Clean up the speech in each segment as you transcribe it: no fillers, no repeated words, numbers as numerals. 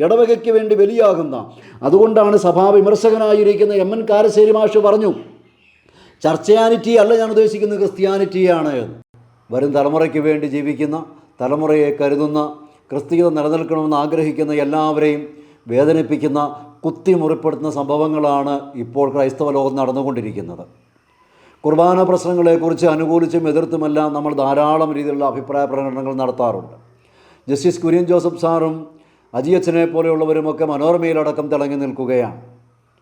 ഇടവകയ്ക്ക് വേണ്ടി ബലിയാകുന്ന. അതുകൊണ്ടാണ് സഭാ വിമർശകനായിരിക്കുന്ന എം.എൻ. കാരശ്ശേരി മാഷ് പറഞ്ഞു, ചർച്ചയാനിറ്റി അല്ല ഞാൻ ഉദ്ദേശിക്കുന്നത്, ക്രിസ്ത്യാനിറ്റിയാണ്. വരും തലമുറയ്ക്ക് വേണ്ടി ജീവിക്കുന്ന, തലമുറയെ കരുതുന്ന, ക്രിസ്തീയത നിലനിൽക്കണമെന്ന് ആഗ്രഹിക്കുന്ന എല്ലാവരെയും വേദനിപ്പിക്കുന്ന, കുത്തിമുറിപ്പെടുത്തുന്ന സംഭവങ്ങളാണ് ഇപ്പോൾ ക്രൈസ്തവ ലോകം നടന്നുകൊണ്ടിരിക്കുന്നത്. കുർബാന പ്രശ്നങ്ങളെക്കുറിച്ച് അനുകൂലിച്ചും എതിർത്തുമെല്ലാം നമ്മൾ ധാരാളം രീതിയിലുള്ള അഭിപ്രായ പ്രകടനങ്ങൾ നടത്താറുണ്ട്. ജസ്റ്റിസ് കുര്യൻ ജോസഫ് സാറും അജിയച്ചനെ പോലെയുള്ളവരുമൊക്കെ മനോരമയിലടക്കം തിളങ്ങി നിൽക്കുകയാണ്.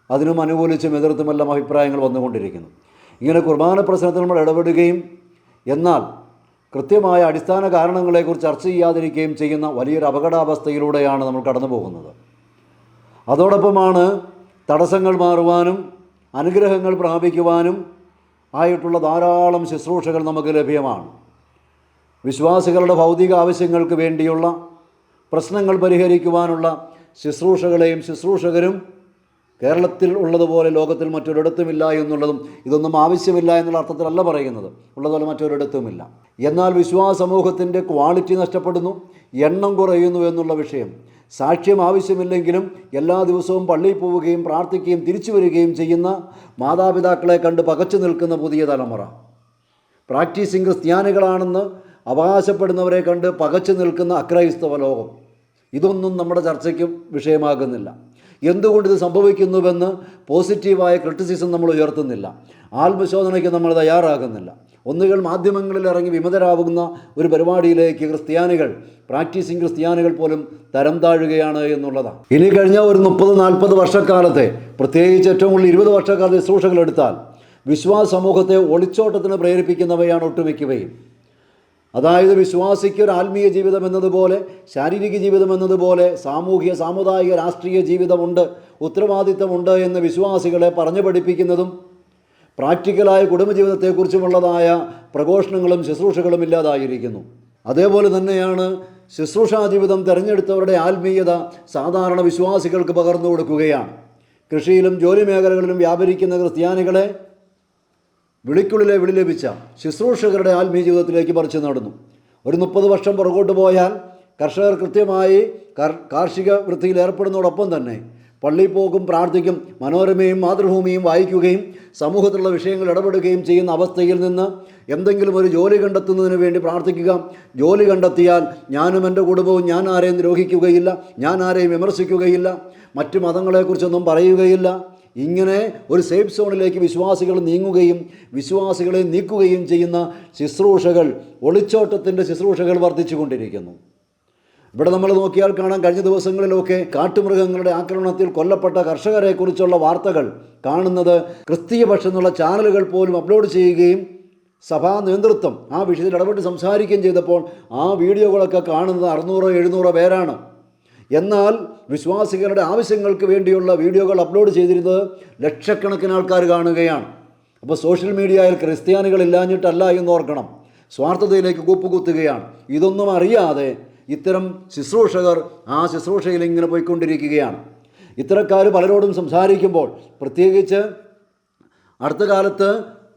അതിനും അനുകൂലിച്ചും എതിർത്തുമെല്ലാം അഭിപ്രായങ്ങൾ വന്നുകൊണ്ടിരിക്കുന്നു. ഇങ്ങനെ കുർബാന പ്രശ്നത്തിൽ നമ്മൾ ഇടപെടുകയും എന്നാൽ കൃത്യമായ അടിസ്ഥാന കാരണങ്ങളെക്കുറിച്ച് ചർച്ച ചെയ്യാതിരിക്കുകയും ചെയ്യുന്ന വലിയൊരു അപകടാവസ്ഥയിലൂടെയാണ് നമ്മൾ കടന്നു പോകുന്നത്. അതോടൊപ്പമാണ് തടസ്സങ്ങൾ മാറുവാനും അനുഗ്രഹങ്ങൾ പ്രാപിക്കുവാനും ആയിട്ടുള്ള ധാരാളം ശുശ്രൂഷകൾ നമുക്ക് ലഭ്യമാണ്. വിശ്വാസികളുടെ ഭൗതിക ആവശ്യങ്ങൾക്ക് വേണ്ടിയുള്ള പ്രശ്നങ്ങൾ പരിഹരിക്കുവാനുള്ള ശുശ്രൂഷകളെയും ശുശ്രൂഷകരും കേരളത്തിൽ ഉള്ളതുപോലെ ലോകത്തിൽ മറ്റൊരിടത്തുമില്ല എന്നുള്ളതും, ഇതൊന്നും ആവശ്യമില്ല എന്നുള്ള അർത്ഥത്തിലല്ല പറയുന്നത്, ഉള്ളതുപോലെ മറ്റൊരിടത്തുമില്ല. എന്നാൽ വിശ്വാസ സമൂഹത്തിൻ്റെ ക്വാളിറ്റി നഷ്ടപ്പെടുന്നു, എണ്ണം കുറയുന്നു എന്നുള്ള വിഷയം. സാക്ഷ്യം ആവശ്യമില്ലെങ്കിലും എല്ലാ ദിവസവും പള്ളിയിൽ പോവുകയും പ്രാർത്ഥിക്കുകയും തിരിച്ചു വരികയും ചെയ്യുന്ന മാതാപിതാക്കളെ കണ്ട് പകച്ചു നിൽക്കുന്ന പുതിയ തലമുറ, പ്രാക്ടീസിങ് ക്രിസ്ത്യാനികളാണെന്ന് അവകാശപ്പെടുന്നവരെ കണ്ട് പകച്ചു നിൽക്കുന്ന അക്രൈസ്തവ ലോകം, ഇതൊന്നും നമ്മുടെ ചർച്ചയ്ക്ക് വിഷയമാകുന്നില്ല. എന്തുകൊണ്ട് ഇത് സംഭവിക്കുന്നുവെന്ന് പോസിറ്റീവായ ക്രിറ്റിസിസം നമ്മൾ ഉയർത്തുന്നില്ല. ആത്മശോധനയ്ക്ക് നമ്മൾ തയ്യാറാകുന്നില്ല. ഒന്നുകിൽ മാധ്യമങ്ങളിൽ ഇറങ്ങി വിമതരാകുന്ന ഒരു പരിപാടിയിലേക്ക് ക്രിസ്ത്യാനികൾ, പ്രാക്ടീസിങ് ക്രിസ്ത്യാനികൾ പോലും തരം താഴുകയാണ് എന്നുള്ളതാണ്. ഇനി കഴിഞ്ഞ ഒരു 30-40 വർഷക്കാലത്തെ, പ്രത്യേകിച്ച് ഏറ്റവും കൂടുതൽ 20 വർഷക്കാലത്തെ ശുശ്രൂഷകൾ എടുത്താൽ വിശ്വാസ സമൂഹത്തെ ഒളിച്ചോട്ടത്തിന് പ്രേരിപ്പിക്കുന്നവയാണ് ഒട്ടുമിക്കവയും. അതായത് വിശ്വാസിക്ക് ഒരു ആത്മീയ ജീവിതം എന്നതുപോലെ, ശാരീരിക ജീവിതം എന്നതുപോലെ സാമൂഹിക, സാമുദായിക, രാഷ്ട്രീയ ജീവിതമുണ്ട്, ഉത്തരവാദിത്തമുണ്ട് എന്ന് വിശ്വാസികളെ പറഞ്ഞു പഠിപ്പിക്കുന്നതും പ്രാക്ടിക്കലായ കുടുംബജീവിതത്തെക്കുറിച്ചുമുള്ളതായ പ്രഘോഷണങ്ങളും ശുശ്രൂഷകളും ഇല്ലാതായിരിക്കുന്നു. അതേപോലെ തന്നെയാണ് ശുശ്രൂഷാ ജീവിതം തിരഞ്ഞെടുത്തവരുടെ ആത്മീയത സാധാരണ വിശ്വാസികൾക്ക് പകർന്നു കൊടുക്കുകയാണ്. കൃഷിയിലും ജോലി മേഖലകളിലും വ്യാപരിക്കുന്ന ക്രിസ്ത്യാനികളെ വിളിക്കുള്ളിലെ വിളി ലഭിച്ച ശുശ്രൂഷകരുടെ ആത്മീയ ജീവിതത്തിലേക്ക് പറിച്ചു നടന്നു. ഒരു 30 വർഷം പുറകോട്ട് പോയാൽ കർഷകർ കൃത്യമായി കാർഷിക വൃത്തിയിൽ ഏർപ്പെടുന്നതോടൊപ്പം തന്നെ പള്ളിയിൽ പോകും, പ്രാർത്ഥിക്കും, മനോരമയും മാതൃഭൂമിയും വായിക്കുകയും സമൂഹത്തിലുള്ള വിഷയങ്ങൾ ഇടപെടുകയും ചെയ്യുന്ന അവസ്ഥയിൽ നിന്ന് എന്തെങ്കിലും ഒരു ജോലി കണ്ടെത്തുന്നതിന് വേണ്ടി പ്രാർത്ഥിക്കുക, ജോലി കണ്ടെത്തിയാൽ ഞാനും എൻ്റെ കുടുംബവും, ഞാൻ ആരെയും ദ്രോഹിക്കുകയില്ല, ഞാൻ ആരെയും വിമർശിക്കുകയില്ല, മറ്റു മതങ്ങളെക്കുറിച്ചൊന്നും പറയുകയില്ല, ഇങ്ങനെ ഒരു സേഫ് സോണിലേക്ക് വിശ്വാസികൾ നീങ്ങുകയും വിശ്വാസികളെ നീക്കുകയും ചെയ്യുന്ന ശുശ്രൂഷകൾ, ഒളിച്ചോട്ടത്തിൻ്റെ ശുശ്രൂഷകൾ വർദ്ധിച്ചു കൊണ്ടിരിക്കുന്നു. ഇവിടെ നമ്മൾ നോക്കിയാൽ കാണാം, കഴിഞ്ഞ ദിവസങ്ങളിലൊക്കെ കാട്ടുമൃഗങ്ങളുടെ ആക്രമണത്തിൽ കൊല്ലപ്പെട്ട കർഷകരെക്കുറിച്ചുള്ള വാർത്തകൾ കാണുന്നത് ക്രിസ്തീയ പക്ഷം എന്നുള്ള ചാനലുകൾ പോലും അപ്ലോഡ് ചെയ്യുകയും സഭാ നേതൃത്വം ആ വിഷയത്തിൽ ഇടപെട്ട് സംസാരിക്കുകയും ചെയ്തപ്പോൾ ആ വീഡിയോകളൊക്കെ കാണുന്നത് 600-700 പേരാണ്. എന്നാൽ വിശ്വാസികളുടെ ആവശ്യങ്ങൾക്ക് വേണ്ടിയുള്ള വീഡിയോകൾ അപ്ലോഡ് ചെയ്തിരുന്നത് ലക്ഷക്കണക്കിന് ആൾക്കാർ കാണുകയാണ്. അപ്പോൾ സോഷ്യൽ മീഡിയയിൽ ക്രിസ്ത്യാനികളില്ലാഞ്ഞിട്ടല്ല എന്ന് ഓർക്കണം, സ്വാർത്ഥതയിലേക്ക് കൂപ്പുകുത്തുകയാണ്. ഇതൊന്നും അറിയാതെ ഇത്തരം ശുശ്രൂഷകർ ആ ശുശ്രൂഷയിൽ ഇങ്ങനെ പോയിക്കൊണ്ടിരിക്കുകയാണ്. ഇത്തരക്കാർ പലരോടും സംസാരിക്കുമ്പോൾ, പ്രത്യേകിച്ച് അടുത്ത കാലത്ത്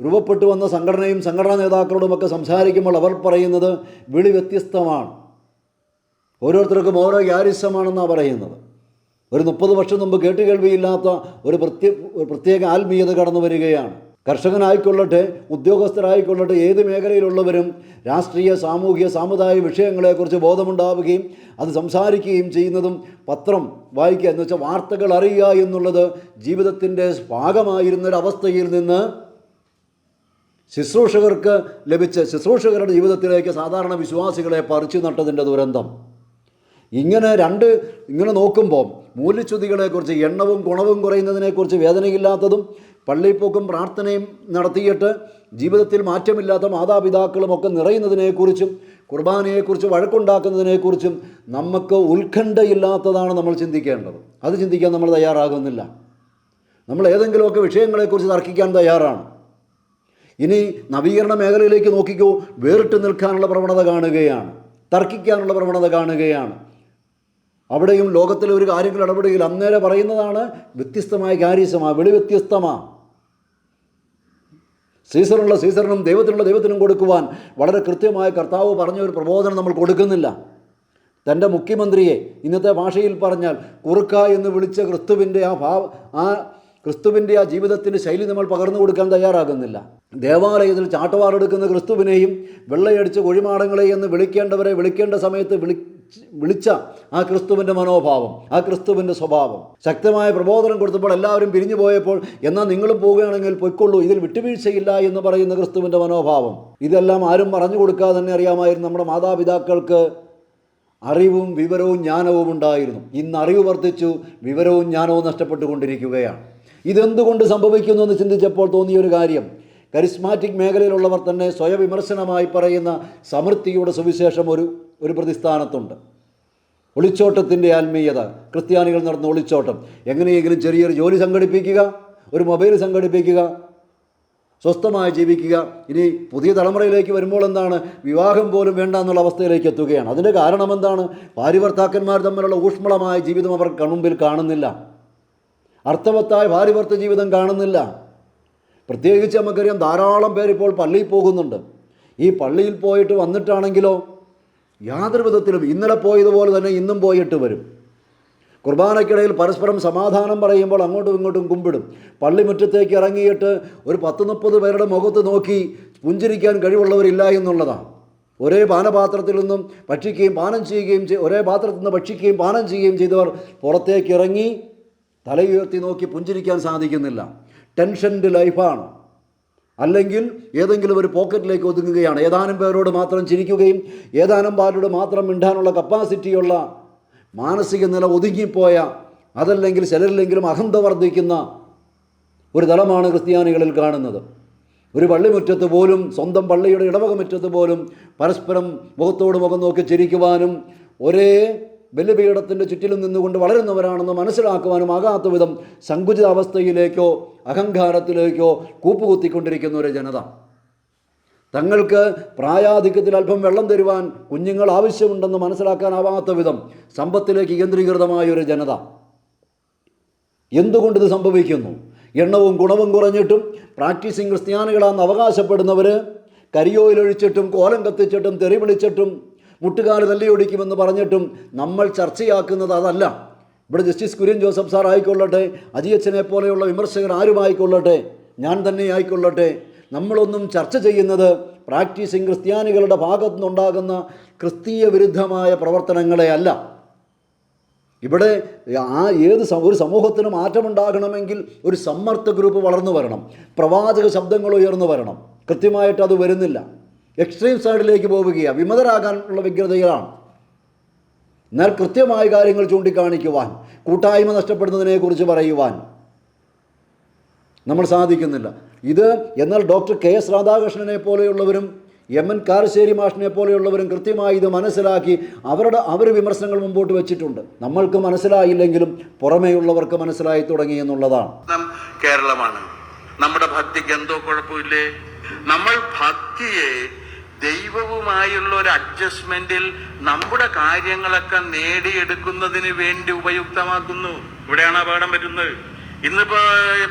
രൂപപ്പെട്ടു വന്ന സംഘടനയും സംഘടനാ നേതാക്കളോടുമൊക്കെ സംസാരിക്കുമ്പോൾ അവർ പറയുന്നത് വിളി വ്യത്യസ്തമാണ്, ഓരോരുത്തർക്കും ഓരോ യാരിസമാണെന്നാണ് പറയുന്നത്. ഒരു 30 വർഷം മുമ്പ് കേട്ടുകേൾവിയില്ലാത്ത ഒരു പ്രത്യേക ആത്മീയത കടന്നു വരികയാണ്. കർഷകനായിക്കൊള്ളട്ടെ, ഉദ്യോഗസ്ഥരായിക്കൊള്ളട്ടെ, ഏത് മേഖലയിലുള്ളവരും രാഷ്ട്രീയ, സാമൂഹിക, സാമുദായിക വിഷയങ്ങളെക്കുറിച്ച് ബോധമുണ്ടാവുകയും അത് സംസാരിക്കുകയും ചെയ്യുന്നതും പത്രം വായിക്കുക എന്ന് വെച്ചാൽ വാർത്തകൾ അറിയുക എന്നുള്ളത് ജീവിതത്തിൻ്റെ ഭാഗമായിരുന്നൊരവസ്ഥയിൽ നിന്ന് ശുശ്രൂഷകർക്ക് ലഭിച്ച ശുശ്രൂഷകരുടെ ജീവിതത്തിലേക്ക് സാധാരണ വിശ്വാസികളെ പറിച്ചു നട്ടതിൻ്റെ ദുരന്തം. ഇങ്ങനെ നോക്കുമ്പോൾ മൂല്യച്യുതികളെക്കുറിച്ച്, എണ്ണവും ഗുണവും കുറയുന്നതിനെക്കുറിച്ച് വേദനയില്ലാത്തതും, പള്ളിപ്പോക്കും പ്രാർത്ഥനയും നടത്തിയിട്ട് ജീവിതത്തിൽ മാറ്റമില്ലാത്ത മാതാപിതാക്കളുമൊക്കെ നിറയുന്നതിനെക്കുറിച്ചും കുർബാനയെക്കുറിച്ച് വഴക്കുണ്ടാക്കുന്നതിനെക്കുറിച്ചും നമുക്ക് ഉത്കണ്ഠയില്ലാത്തതാണ് നമ്മൾ ചിന്തിക്കേണ്ടത്. അത് ചിന്തിക്കാൻ നമ്മൾ തയ്യാറാകുന്നില്ല. നമ്മൾ ഏതെങ്കിലുമൊക്കെ വിഷയങ്ങളെക്കുറിച്ച് തർക്കിക്കാൻ തയ്യാറാണ്. ഇനി നവീകരണ മേഖലയിലേക്ക് നോക്കിക്കോ, വേറിട്ട് നിൽക്കാനുള്ള പ്രവണത കാണുകയാണ്, തർക്കിക്കാനുള്ള പ്രവണത കാണുകയാണ്. അവിടെയും ലോകത്തിലെ ഒരു കാര്യങ്ങൾ ഇടപെടുകയിൽ അന്നേരം പറയുന്നതാണ് വ്യത്യസ്തമായ കാര്യസമാണ്, വെളി വ്യത്യസ്തമാണ്. സീസറുള്ള സീസറിനും ദൈവത്തിനുള്ള ദൈവത്തിനും കൊടുക്കുവാൻ വളരെ കൃത്യമായ കർത്താവ് പറഞ്ഞ ഒരു പ്രബോധനം നമ്മൾ കൊടുക്കുന്നില്ല. തൻ്റെ മുഖ്യമന്ത്രിയെ ഇന്നത്തെ ഭാഷയിൽ പറഞ്ഞാൽ കുറുക്ക എന്ന് വിളിച്ച ക്രിസ്തുവിൻ്റെ ആ ക്രിസ്തുവിൻ്റെ ആ ജീവിതത്തിൻ്റെ ശൈലി നമ്മൾ പകർന്നു കൊടുക്കാൻ തയ്യാറാകുന്നില്ല. ദേവാലയത്തിൽ ചാട്ടവാറെടുക്കുന്ന ക്രിസ്തുവിനെയും വെള്ളയടിച്ച് കുഴിമാടങ്ങളെ എന്ന് വിളിക്കേണ്ടവരെ വിളിക്കേണ്ട സമയത്ത് വിളിച്ച ആ ക്രിസ്തുവിൻ്റെ മനോഭാവം, ആ ക്രിസ്തുവിൻ്റെ സ്വഭാവം, ശക്തമായ പ്രബോധനം കൊടുത്തപ്പോൾ എല്ലാവരും പിരിഞ്ഞു പോയപ്പോൾ എന്നാൽ നിങ്ങളും പോവുകയാണെങ്കിൽ പൊയ്ക്കൊള്ളൂ, ഇതിൽ വിട്ടുവീഴ്ചയില്ല എന്ന് പറയുന്ന ക്രിസ്തുവിൻ്റെ മനോഭാവം. ഇതെല്ലാം ആരും പറഞ്ഞു കൊടുക്കാതെ തന്നെ അറിയാമായിരുന്നു. നമ്മുടെ മാതാപിതാക്കൾക്ക് അറിവും വിവരവും ജ്ഞാനവും ഉണ്ടായിരുന്നു. ഇന്ന് അറിവ് വർദ്ധിച്ചു, വിവരവും ജ്ഞാനവും നഷ്ടപ്പെട്ടുകൊണ്ടിരിക്കുകയാണ്. ഇതെന്തുകൊണ്ട് സംഭവിക്കുന്നു എന്ന് ചിന്തിച്ചപ്പോൾ തോന്നിയൊരു കാര്യം, കരിസ്മാറ്റിക് മേഖലയിലുള്ളവർ തന്നെ സ്വയവിമർശനമായി പറയുന്ന സമൃദ്ധിയുടെ സുവിശേഷം ഒരു പ്രതിസ്ഥാനത്തുണ്ട്. ഒളിച്ചോട്ടത്തിൻ്റെ ആത്മീയത, ക്രിസ്ത്യാനികൾ നടന്ന ഒളിച്ചോട്ടം, എങ്ങനെയെങ്കിലും ചെറിയൊരു ജോലി സംഘടിപ്പിക്കുക, ഒരു മൊബൈൽ സംഘടിപ്പിക്കുക, സ്വസ്ഥമായി ജീവിക്കുക. ഇനി പുതിയ തലമുറയിലേക്ക് വരുമ്പോൾ എന്താണ്, വിവാഹം പോലും വേണ്ട എന്നുള്ള അവസ്ഥയിലേക്ക് എത്തുകയാണ്. അതിൻ്റെ കാരണം എന്താണ്? ഭാര്യഭർത്താക്കന്മാർ തമ്മിലുള്ള ഊഷ്മളമായ ജീവിതം അവർ കൺമുമ്പിൽ കാണുന്നില്ല, അർത്ഥവത്തായ ഭാര്യഭർത്ത ജീവിതം കാണുന്നില്ല. പ്രത്യേകിച്ച് നമുക്കറിയാം, ധാരാളം പേർ ഇപ്പോൾ പള്ളിയിൽ പോകുന്നുണ്ട്. ഈ പള്ളിയിൽ പോയിട്ട് വന്നിട്ടാണെങ്കിലോ യാതൊരു വിധത്തിലും ഇന്നലെ പോയതുപോലെ തന്നെ ഇന്നും പോയിട്ട് വരും. കുർബാനയ്ക്കിടയിൽ പരസ്പരം സമാധാനം പറയുമ്പോൾ അങ്ങോട്ടും ഇങ്ങോട്ടും കുമ്പിടും. പള്ളിമുറ്റത്തേക്ക് ഇറങ്ങിയിട്ട് ഒരു 10-30 പേരുടെ മുഖത്ത് നോക്കി പുഞ്ചിരിക്കാൻ കഴിവുള്ളവരില്ല എന്നുള്ളതാണ്. ഒരേ പാനപാത്രത്തിൽ നിന്നും ഭക്ഷിക്കുകയും പാനം ചെയ്യുകയും ഒരേ പാത്രത്തിൽ നിന്ന് ഭക്ഷിക്കുകയും പാനം ചെയ്യുകയും ചെയ്തവർ പുറത്തേക്ക് ഇറങ്ങി തലയുയർത്തി നോക്കി പുഞ്ചിരിക്കാൻ സാധിക്കുന്നില്ല. ടെൻഷൻ്റെ ലൈഫാണ്. അല്ലെങ്കിൽ ഏതെങ്കിലും ഒരു പോക്കറ്റിലേക്ക് ഒതുങ്ങുകയാണ്. ഏതാനും പേരോട് മാത്രം ചിരിക്കുകയും ഏതാനും പേരോട് മാത്രം മിണ്ടാനുള്ള കപ്പാസിറ്റിയുള്ള മാനസിക നില ഒതുങ്ങിപ്പോയ, അതല്ലെങ്കിൽ ചിലരിലെങ്കിലും അഹന്ത വർദ്ധിക്കുന്ന ഒരു തലമാണ് ക്രിസ്ത്യാനികളിൽ കാണുന്നത്. ഒരു പള്ളിമുറ്റത്ത് പോലും, സ്വന്തം പള്ളിയുടെ ഇടവക മുറ്റത്ത് പോലും പരസ്പരം മുഖത്തോട് മുഖം നോക്കി ചിരിക്കുവാനും ഒരേ ബലിപീഠത്തിൻ്റെ ചുറ്റിലും നിന്നുകൊണ്ട് വളരുന്നവരാണെന്ന് മനസ്സിലാക്കുവാനും ആകാത്ത വിധം സങ്കുചിത അവസ്ഥയിലേക്കോ അഹങ്കാരത്തിലേക്കോ കൂപ്പുകുത്തിക്കൊണ്ടിരിക്കുന്ന ഒരു ജനത. തങ്ങൾക്ക് പ്രായാധിക്യത്തിൽ അല്പം വെള്ളം തരുവാൻ കുഞ്ഞുങ്ങൾ ആവശ്യമുണ്ടെന്ന് മനസ്സിലാക്കാനാവാത്ത വിധം സമ്പത്തിലേക്ക് കേന്ദ്രീകൃതമായൊരു ജനത. എന്തുകൊണ്ടിത് സംഭവിക്കുന്നു? എണ്ണവും ഗുണവും കുറഞ്ഞിട്ടും പ്രാക്ടീസിങ് ക്രിസ്ത്യാനികളാണെന്ന് അവകാശപ്പെടുന്നവർ കരിയോയിലൊഴിച്ചിട്ടും കോലം കത്തിച്ചിട്ടും തെറി വിളിച്ചിട്ടും മുട്ടുകാല് തല്ലിയൊടിക്കുമെന്ന് പറഞ്ഞിട്ടും നമ്മൾ ചർച്ചയാക്കുന്നത് അതല്ല. ഇവിടെ ജസ്റ്റിസ് കുര്യൻ ജോസഫ് സാർ ആയിക്കൊള്ളട്ടെ, അജിയച്ചനെ പോലെയുള്ള വിമർശകർ ആരുമായിക്കൊള്ളട്ടെ, ഞാൻ തന്നെ ആയിക്കൊള്ളട്ടെ, നമ്മളൊന്നും ചർച്ച ചെയ്യുന്നത് പ്രാക്ടീസിങ് ക്രിസ്ത്യാനികളുടെ ഭാഗത്തു നിന്നുണ്ടാകുന്ന ക്രിസ്തീയ വിരുദ്ധമായ പ്രവർത്തനങ്ങളെ അല്ല. ഇവിടെ ഒരു സമൂഹത്തിന് മാറ്റമുണ്ടാകണമെങ്കിൽ ഒരു സമ്മർദ്ദ ഗ്രൂപ്പ് വളർന്നു വരണം, പ്രവാചക ശബ്ദങ്ങൾ ഉയർന്നു വരണം. കൃത്യമായിട്ട് അത് വരുന്നില്ല. എക്സ്ട്രീം സൈഡിലേക്ക് പോവുകയാണ്, വിമതരാകാനുള്ള വ്യഗ്രതകളാണ്. എന്നാൽ കൃത്യമായ കാര്യങ്ങൾ ചൂണ്ടിക്കാണിക്കുവാൻ, കൂട്ടായ്മ നഷ്ടപ്പെടുന്നതിനെക്കുറിച്ച് പറയുവാൻ നമ്മൾ സാധിക്കുന്നില്ല. എന്നാൽ ഡോക്ടർ KS രാധാകൃഷ്ണനെ പോലെയുള്ളവരും MN കാരശ്ശേരി മാഷിനെ പോലെയുള്ളവരും കൃത്യമായി ഇത് മനസ്സിലാക്കി അവർ വിമർശനങ്ങൾ മുമ്പോട്ട് വെച്ചിട്ടുണ്ട്. നമ്മൾക്ക് മനസ്സിലായില്ലെങ്കിലും പുറമേയുള്ളവർക്ക് മനസ്സിലായി തുടങ്ങി എന്നുള്ളതാണ്. കേരളമാണ്. നമ്മുടെ ഭക്തിക്ക് എന്തോ കുഴപ്പമില്ലേ? നമ്മൾ ഭക്തിയെ ദൈവവുമായുള്ള ഒരു അഡ്ജസ്റ്റ്മെന്റിൽ നമ്മുടെ കാര്യങ്ങളൊക്കെ നേടിയെടുക്കുന്നതിന് വേണ്ടി ഉപയുക്തമാക്കുന്നു. ഇവിടെയാണ് അപകടം പറ്റുന്നത്. ഇന്നിപ്പോ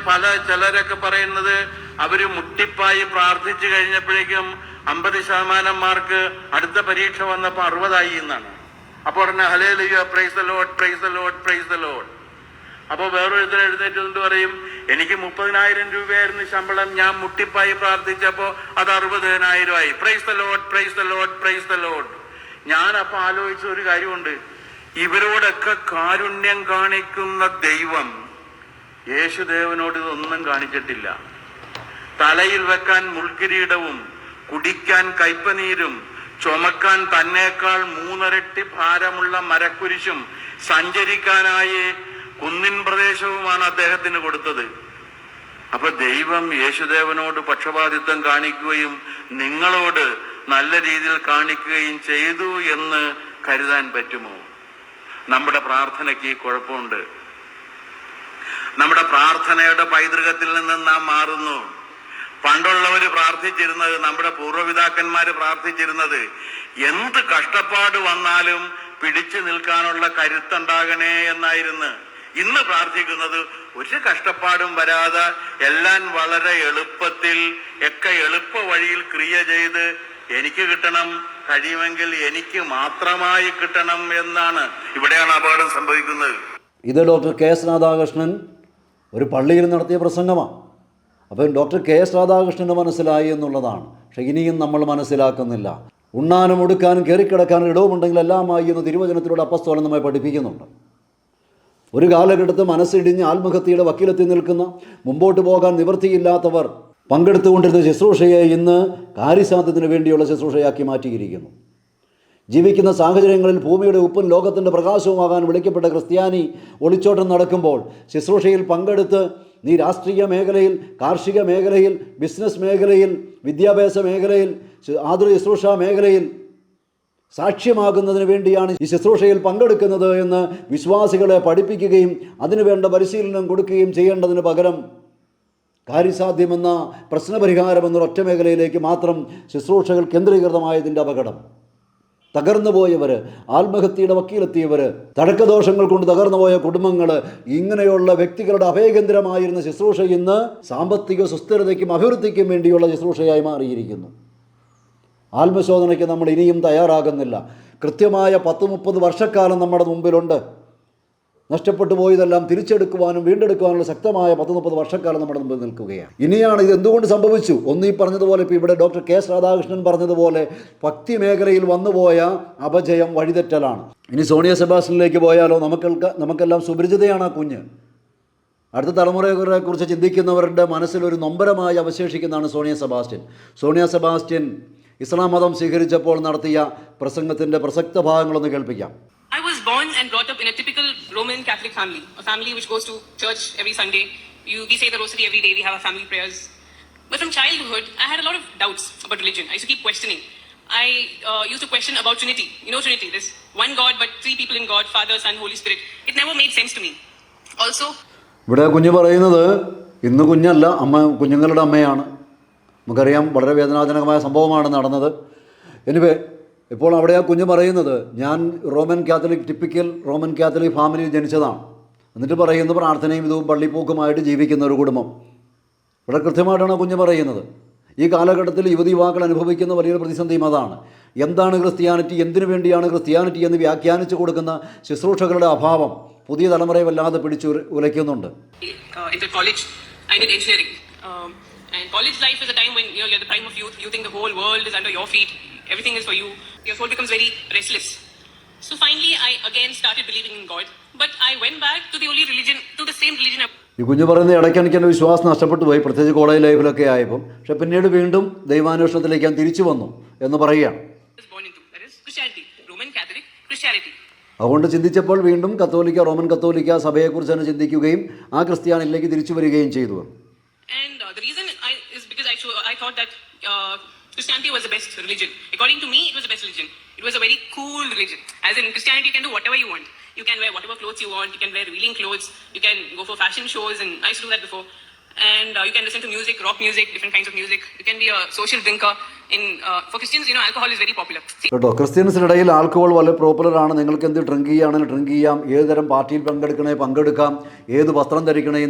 ചിലരൊക്കെ പറയുന്നത് അവര് മുട്ടിപ്പായി പ്രാർത്ഥിച്ചു കഴിഞ്ഞപ്പോഴേക്കും 50% മാർക്ക് അടുത്ത പരീക്ഷ വന്നപ്പോൾ 60 എന്നാണ്. അപ്പോൾ ഉടനെ hallelujah, praise the Lord, praise the Lord, praise the Lord. അപ്പോൾ വേറൊരുത്തർ എഴുന്നേറ്റുകൊണ്ട് പറയും, എനിക്ക് 30,000 രൂപയായിരുന്നു ശമ്പളം, ഞാൻ മുട്ടിപ്പായി പ്രാർത്ഥിച്ചപ്പോൾ അത് 60,000 ആയി. Praise the Lord, praise the Lord, praise the Lord. ഞാൻ അപ്പൊ ആലോചിച്ച ഒരു കാര്യമുണ്ട്, ഇവരോടൊക്കെ കാരുണ്യം കാണിക്കുന്ന ദൈവം യേശുദേവനോട് ഇതൊന്നും കാണിച്ചിട്ടില്ല. തലയിൽ വെക്കാൻ മുൾക്കിരീടവും കുടിക്കാൻ കയ്പനീരും ചുമക്കാൻ തന്നേക്കാൾ 3 ഇരട്ടി ഭാരമുള്ള മരക്കുരിശും സഞ്ചരിക്കാനായി കുന്നിൻ പ്രദേശവുമാണ് അദ്ദേഹത്തിന് കൊടുത്തത്. അപ്പൊ ദൈവം യേശുദേവനോട് പക്ഷപാതിത്വം കാണിക്കുകയും നിങ്ങളോട് നല്ല രീതിയിൽ കാണിക്കുകയും ചെയ്തു എന്ന് കരുതാൻ പറ്റുമോ? നമ്മുടെ പ്രാർത്ഥനയ്ക്ക് കുഴപ്പമുണ്ട്. നമ്മുടെ പ്രാർത്ഥനയുടെ പൈതൃകത്തിൽ നിന്ന് നാം മാറുന്നു. പണ്ടുള്ളവര് പ്രാർത്ഥിച്ചിരുന്നത്, നമ്മുടെ പൂർവ്വപിതാക്കന്മാര് പ്രാർത്ഥിച്ചിരുന്നത്, എന്ത് കഷ്ടപ്പാട് വന്നാലും പിടിച്ചു നിൽക്കാനുള്ള കരുത്തുണ്ടാകണേ എന്നായിരുന്നു. ഇന്ന് പ്രാർത്ഥിക്കുന്നത് ഒരു കഷ്ടപ്പാടും വരാതെ എല്ലാം വളരെ എളുപ്പത്തിൽ എളുപ്പ വഴിയിൽ ക്രിയ ചെയ്ത് എനിക്ക് കിട്ടണം, കഴിയുമെങ്കിൽ എനിക്ക് മാത്രമായി കിട്ടണം എന്നാണ്. ഇവിടെയാണ് അപകടം സംഭവിക്കുന്നത്. ഇത് ഡോക്ടർ കെ എസ് രാധാകൃഷ്ണൻ ഒരു പള്ളിയിൽ നടത്തിയ പ്രസംഗമാണ്. അപ്പം ഡോക്ടർ കെ എസ് രാധാകൃഷ്ണന് മനസ്സിലായി എന്നുള്ളതാണ്. പക്ഷേ ഇനിയും നമ്മൾ മനസ്സിലാക്കുന്നില്ല. ഉണ്ണാനും ഉടുക്കാനും കയറിക്കിടക്കാനും ഇടവുമുണ്ടെങ്കിൽ എല്ലാമായി എന്ന് തിരുവചനത്തിലൂടെ അപ്പസ്തോലൻ നമ്മെ പഠിപ്പിക്കുന്നുണ്ട്. ഒരു കാലഘട്ടത്ത് മനസ്സിടിഞ്ഞ് ആത്മഹത്യയുടെ വക്കീലെത്തി നിൽക്കുന്ന, മുമ്പോട്ട് പോകാൻ നിവൃത്തിയില്ലാത്തവർ പങ്കെടുത്തുകൊണ്ടിരുന്ന ശുശ്രൂഷയെ ഇന്ന് കാര്യസാധ്യത്തിന് വേണ്ടിയുള്ള ശുശ്രൂഷയാക്കി മാറ്റിയിരിക്കുന്നു. ജീവിക്കുന്ന സാഹചര്യങ്ങളിൽ ഭൂമിയുടെ ഉപ്പും ലോകത്തിൻ്റെ പ്രകാശവുമാകാൻ വിളിക്കപ്പെട്ട ക്രിസ്ത്യാനി ഒളിച്ചോട്ടം നടക്കുമ്പോൾ ശുശ്രൂഷയിൽ പങ്കെടുത്ത് നീ രാഷ്ട്രീയ മേഖലയിൽ, കാർഷിക മേഖലയിൽ, ബിസിനസ് മേഖലയിൽ, വിദ്യാഭ്യാസ മേഖലയിൽ, ആതുര ശുശ്രൂഷ മേഖലയിൽ സാക്ഷ്യമാകുന്നതിന് വേണ്ടിയാണ് ഈ ശുശ്രൂഷയിൽ പങ്കെടുക്കുന്നത് എന്ന് വിശ്വാസികളെ പഠിപ്പിക്കുകയും അതിനുവേണ്ട പരിശീലനം കൊടുക്കുകയും ചെയ്യേണ്ടതിന് പകരം കാര്യസാധ്യമെന്ന പ്രശ്നപരിഹാരമെന്ന ഒറ്റ മേഖലയിലേക്ക് മാത്രം ശുശ്രൂഷകൾ കേന്ദ്രീകൃതമായതിൻ്റെ അപകടം. തകർന്നുപോയവർ, ആത്മഹത്യയുടെ വക്കീലെത്തിയവർ, തടക്കദോഷങ്ങൾ കൊണ്ട് തകർന്നുപോയ കുടുംബങ്ങൾ, ഇങ്ങനെയുള്ള വ്യക്തികളുടെ അഭയകേന്ദ്രമായിരുന്ന ശുശ്രൂഷ ഇന്ന് സാമ്പത്തിക സുസ്ഥിരതയ്ക്കും അഭിവൃദ്ധിക്കും വേണ്ടിയുള്ള ശുശ്രൂഷയായി മാറിയിരിക്കുന്നു. ആത്മശോധനയ്ക്ക് നമ്മൾ ഇനിയും തയ്യാറാകുന്നില്ല. കൃത്യമായ 10-30 വർഷക്കാലം നമ്മുടെ മുമ്പിലുണ്ട്. നഷ്ടപ്പെട്ടു പോയതെല്ലാം തിരിച്ചെടുക്കുവാനും വീണ്ടെടുക്കുവാനുള്ള ശക്തമായ 10-30 വർഷക്കാലം നമ്മുടെ മുമ്പിൽ നിൽക്കുകയാണ്. ഇനിയാണ് ഇത് എന്തുകൊണ്ട് സംഭവിച്ചു? ഒന്ന് ഈ പറഞ്ഞതുപോലെ, ഇപ്പോൾ ഇവിടെ ഡോക്ടർ കെ എസ് രാധാകൃഷ്ണൻ പറഞ്ഞതുപോലെ ഭക്തി മേഖലയിൽ വന്നുപോയ അപജയം, വഴിതെറ്റലാണ്. ഇനി സോണിയ സെബാസ്റ്റ്യനിലേക്ക് പോയാലോ? നമുക്കെല്ലാം സുപരിചിതയാണ് ആ കുഞ്ഞ്. അടുത്ത തലമുറയെക്കുറിച്ച് ചിന്തിക്കുന്നവരുടെ മനസ്സിലൊരു നൊമ്പരമായി അവശേഷിക്കുന്നതാണ് സോണിയ സെബാസ്റ്റ്യൻ ഇസ്ലാം മതം സ്വീകരിച്ചപ്പോൾ നടത്തിയ പ്രസംഗത്തിൻ്റെ പ്രസക്ത ഭാഗങ്ങളൊന്ന് കേൾപ്പിക്കാം. I was born and brought up in a typical Roman Catholic family, a family which goes to church every Sunday. We say the rosary every day, we have our family prayers. But from childhood, I had a lot of doubts about religion. I used to keep questioning. I used to question about Trinity. You know Trinity, there's one God but three people in God, Father, Son, Holy Spirit. It never made sense to me. Also, ഇവിടെ കുഞ്ഞ് പറയുന്നത് ഇന്ന് കുഞ്ഞല്ല, കുഞ്ഞുങ്ങളുടെ അമ്മയാണ്. നമുക്കറിയാം, വളരെ വേദനാജനകമായ സംഭവമാണ് നടന്നത്. എനിവേ, ഇപ്പോൾ അവിടെ ആ കുഞ്ഞ് പറയുന്നത്, ഞാൻ ടിപ്പിക്കൽ റോമൻ കാത്തലിക് ഫാമിലിയിൽ ജനിച്ചതാണ്. എന്നിട്ട് പറയുന്നു, പ്രാർത്ഥനയും ഇതും പള്ളിപ്പോക്കുമായിട്ട് ജീവിക്കുന്ന ഒരു കുടുംബം. ഇവിടെ കൃത്യമായിട്ടാണ് കുഞ്ഞ് പറയുന്നത്. ഈ കാലഘട്ടത്തിൽ യുവതിയുവാക്കൾ അനുഭവിക്കുന്ന വലിയൊരു പ്രതിസന്ധിയും അതാണ്. എന്താണ് ക്രിസ്ത്യാനിറ്റി, എന്തിനു വേണ്ടിയാണ് ക്രിസ്ത്യാനിറ്റി എന്ന് വ്യാഖ്യാനിച്ചു കൊടുക്കുന്ന ശുശ്രൂഷകളുടെ അഭാവം പുതിയ തലമുറയെ വല്ലാതെ പിടിച്ചു ഉലയ്ക്കുന്നുണ്ട്. And college life is a time when you're at the prime of youth. You think the whole world is under your feet. Everything is for you. Your soul becomes very restless. So finally, I again started believing in God. But I went back to the only religion, to the same religion. ഈ കുഞ്ഞ് പറയുന്ന ഇടയ്ക്ക് എൻ്റെ വിശ്വാസം നഷ്ടപ്പെട്ടു പോയി, പ്രത്യേകിച്ച് college ലൈഫിലൊക്കെ ആയപ്പോൾ. പക്ഷെ പിന്നീട് വീണ്ടും ദൈവാന്വേഷണത്തിലേക്ക് ഞാൻ തിരിച്ചു വന്നു എന്ന് പറയുകയാണ്. അതുകൊണ്ട് ചിന്തിച്ചപ്പോൾ വീണ്ടും റോമൻ കത്തോലിക്ക സഭയെക്കുറിച്ച് തന്നെ ചിന്തിക്കുകയും ആ ക്രിസ്ത്യാനിലേക്ക് തിരിച്ചു വരികയും ചെയ്തു. And the reason is because I thought that Christianity was the best religion. According to me, it was the best religion. It was a very cool religion. As in Christianity, you can do whatever you want. You can wear whatever clothes you want. You can wear revealing clothes. You can go for fashion shows, and I used to do that before. And you can listen to music, rock music, different kinds of music. You can be a social drinker. For Christians, alcohol is very popular. കേട്ടോ, ക്രിസ്ത്യൻസിനിടയിൽ alcohol വളരെ പോപ്പുലറാണ്. നിങ്ങൾക്ക് എന്ത് drink ചെയ്യുകയാണെങ്കിൽ drink ചെയ്യാം, ഏത് തരം പാർട്ടിയിൽ പങ്കെടുക്കാം, ഏത് വസ്ത്രം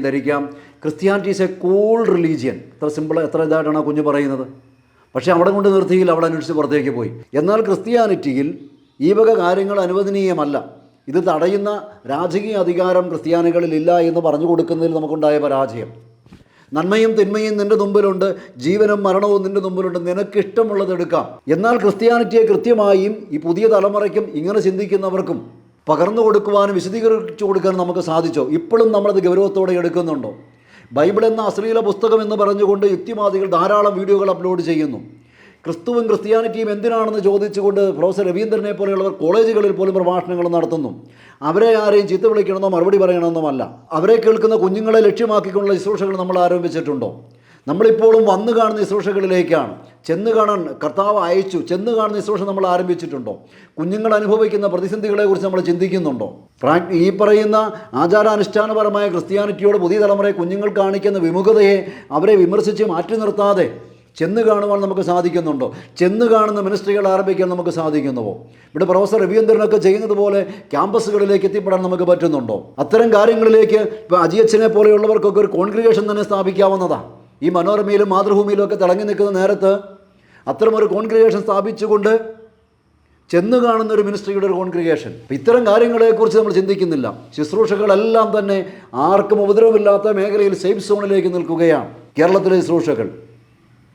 ധരിക്കാം. Christianity is a cool religion. എത്ര ഇതായിട്ടാണ് കുഞ്ഞ് പറയുന്നത്. പക്ഷേ അവിടെ കൊണ്ട് നിർത്തിയില്ല, അവിടെ അന്വേഷിച്ച് പുറത്തേക്ക് പോയി. എന്നാൽ ക്രിസ്ത്യാനിറ്റിയിൽ ഈ വക കാര്യങ്ങൾ അനുവദനീയമല്ല. ഇത് തടയുന്ന രാജകീയ അധികാരം ക്രിസ്ത്യാനികളിൽ ഇല്ല എന്ന് പറഞ്ഞു കൊടുക്കുന്നതിൽ നമുക്കുണ്ടായ പരാജയം. നന്മയും തിന്മയും നിൻ്റെ മുമ്പിലുണ്ട്, ജീവനും മരണവും നിൻ്റെ മുമ്പിലുണ്ട്, നിനക്കിഷ്ടമുള്ളത് എടുക്കാം. എന്നാൽ ക്രിസ്ത്യാനിറ്റിയെ കൃത്യമായും ഈ പുതിയ തലമുറയ്ക്കും ഇങ്ങനെ ചിന്തിക്കുന്നവർക്കും പകർന്നു കൊടുക്കുവാനും വിശദീകരിച്ചു കൊടുക്കാനും നമുക്ക് സാധിച്ചോ? ഇപ്പോഴും നമ്മളത് ഗൗരവത്തോടെ എടുക്കുന്നുണ്ടോ? ബൈബിൾ എന്ന അശ്ലീല പുസ്തകം എന്ന് പറഞ്ഞുകൊണ്ട് യുക്തിവാദികൾ ധാരാളം വീഡിയോകൾ അപ്ലോഡ് ചെയ്യുന്നു. ക്രിസ്തുവും ക്രിസ്ത്യാനിറ്റിയും എന്തിനാണെന്ന് ചോദിച്ചുകൊണ്ട് പ്രൊഫസർ രവീന്ദ്രനെ പോലെയുള്ളവർ കോളേജുകളിൽ പോലും പ്രഭാഷണങ്ങൾ നടത്തുന്നു. അവരെ ആരെയും ചീത്ത വിളിക്കണമെന്നോ മറുപടി പറയണമെന്നോമല്ല. അവരെ കേൾക്കുന്ന കുഞ്ഞുങ്ങളെ ലക്ഷ്യമാക്കിക്കൊണ്ടുള്ള ശുശ്രൂഷകൾ നമ്മൾ ആരംഭിച്ചിട്ടുണ്ടോ? നമ്മളിപ്പോഴും വന്നു കാണുന്ന ശുശ്രൂഷകളിലേക്കാണ്. ചെന്ന് കാണാൻ കർത്താവ് അയച്ചു, ചെന്ന് കാണുന്ന ശുശ്രൂഷ നമ്മൾ ആരംഭിച്ചിട്ടുണ്ടോ? കുഞ്ഞുങ്ങൾ അനുഭവിക്കുന്ന പ്രതിസന്ധികളെക്കുറിച്ച് നമ്മൾ ചിന്തിക്കുന്നുണ്ടോ? ഈ പറയുന്ന ആചാരാനുഷ്ഠാനപരമായ ക്രിസ്ത്യാനിറ്റിയോട് പുതിയ തലമുറയെ കുഞ്ഞുങ്ങൾ കാണിക്കുന്ന വിമുഖതയെ അവരെ വിമർശിച്ച് മാറ്റി നിർത്താതെ ചെന്ന് കാണുവാൻ നമുക്ക് സാധിക്കുന്നുണ്ടോ? ചെന്ന് കാണുന്ന മിനിസ്ട്രികൾ ആരംഭിക്കാൻ നമുക്ക് സാധിക്കുന്നുവോ? ഇവിടെ പ്രൊഫസർ രവീന്ദ്രനൊക്കെ ചെയ്യുന്നത് പോലെ ക്യാമ്പസുകളിലേക്ക് എത്തിപ്പെടാൻ നമുക്ക് പറ്റുന്നുണ്ടോ? അത്തരം കാര്യങ്ങളിലേക്ക് ഇപ്പോൾ അജിയച്ചനെ പോലെയുള്ളവർക്കൊക്കെ ഒരു കോൺഗ്രിഗേഷൻ തന്നെ സ്ഥാപിക്കാവുന്നതാണ്. ഈ മനോരമയിലും മാതൃഭൂമിയിലും ഒക്കെ തിളങ്ങി നിൽക്കുന്ന നേരത്ത് അത്തരമൊരു കോൺഗ്രിഗേഷൻ സ്ഥാപിച്ചുകൊണ്ട് ചെന്ന് കാണുന്ന ഒരു മിനിസ്ട്രിയുടെ ഒരു കോൺഗ്രിഗേഷൻ. ഇത്തരം കാര്യങ്ങളെക്കുറിച്ച് നമ്മൾ ചിന്തിക്കുന്നില്ല. ശുശ്രൂഷകളെല്ലാം തന്നെ ആർക്കും ഉപദ്രവമില്ലാത്ത മേഖലയിൽ സേഫ് സോണിലേക്ക് നിൽക്കുകയാണ്. കേരളത്തിലെ ശുശ്രൂഷകൾ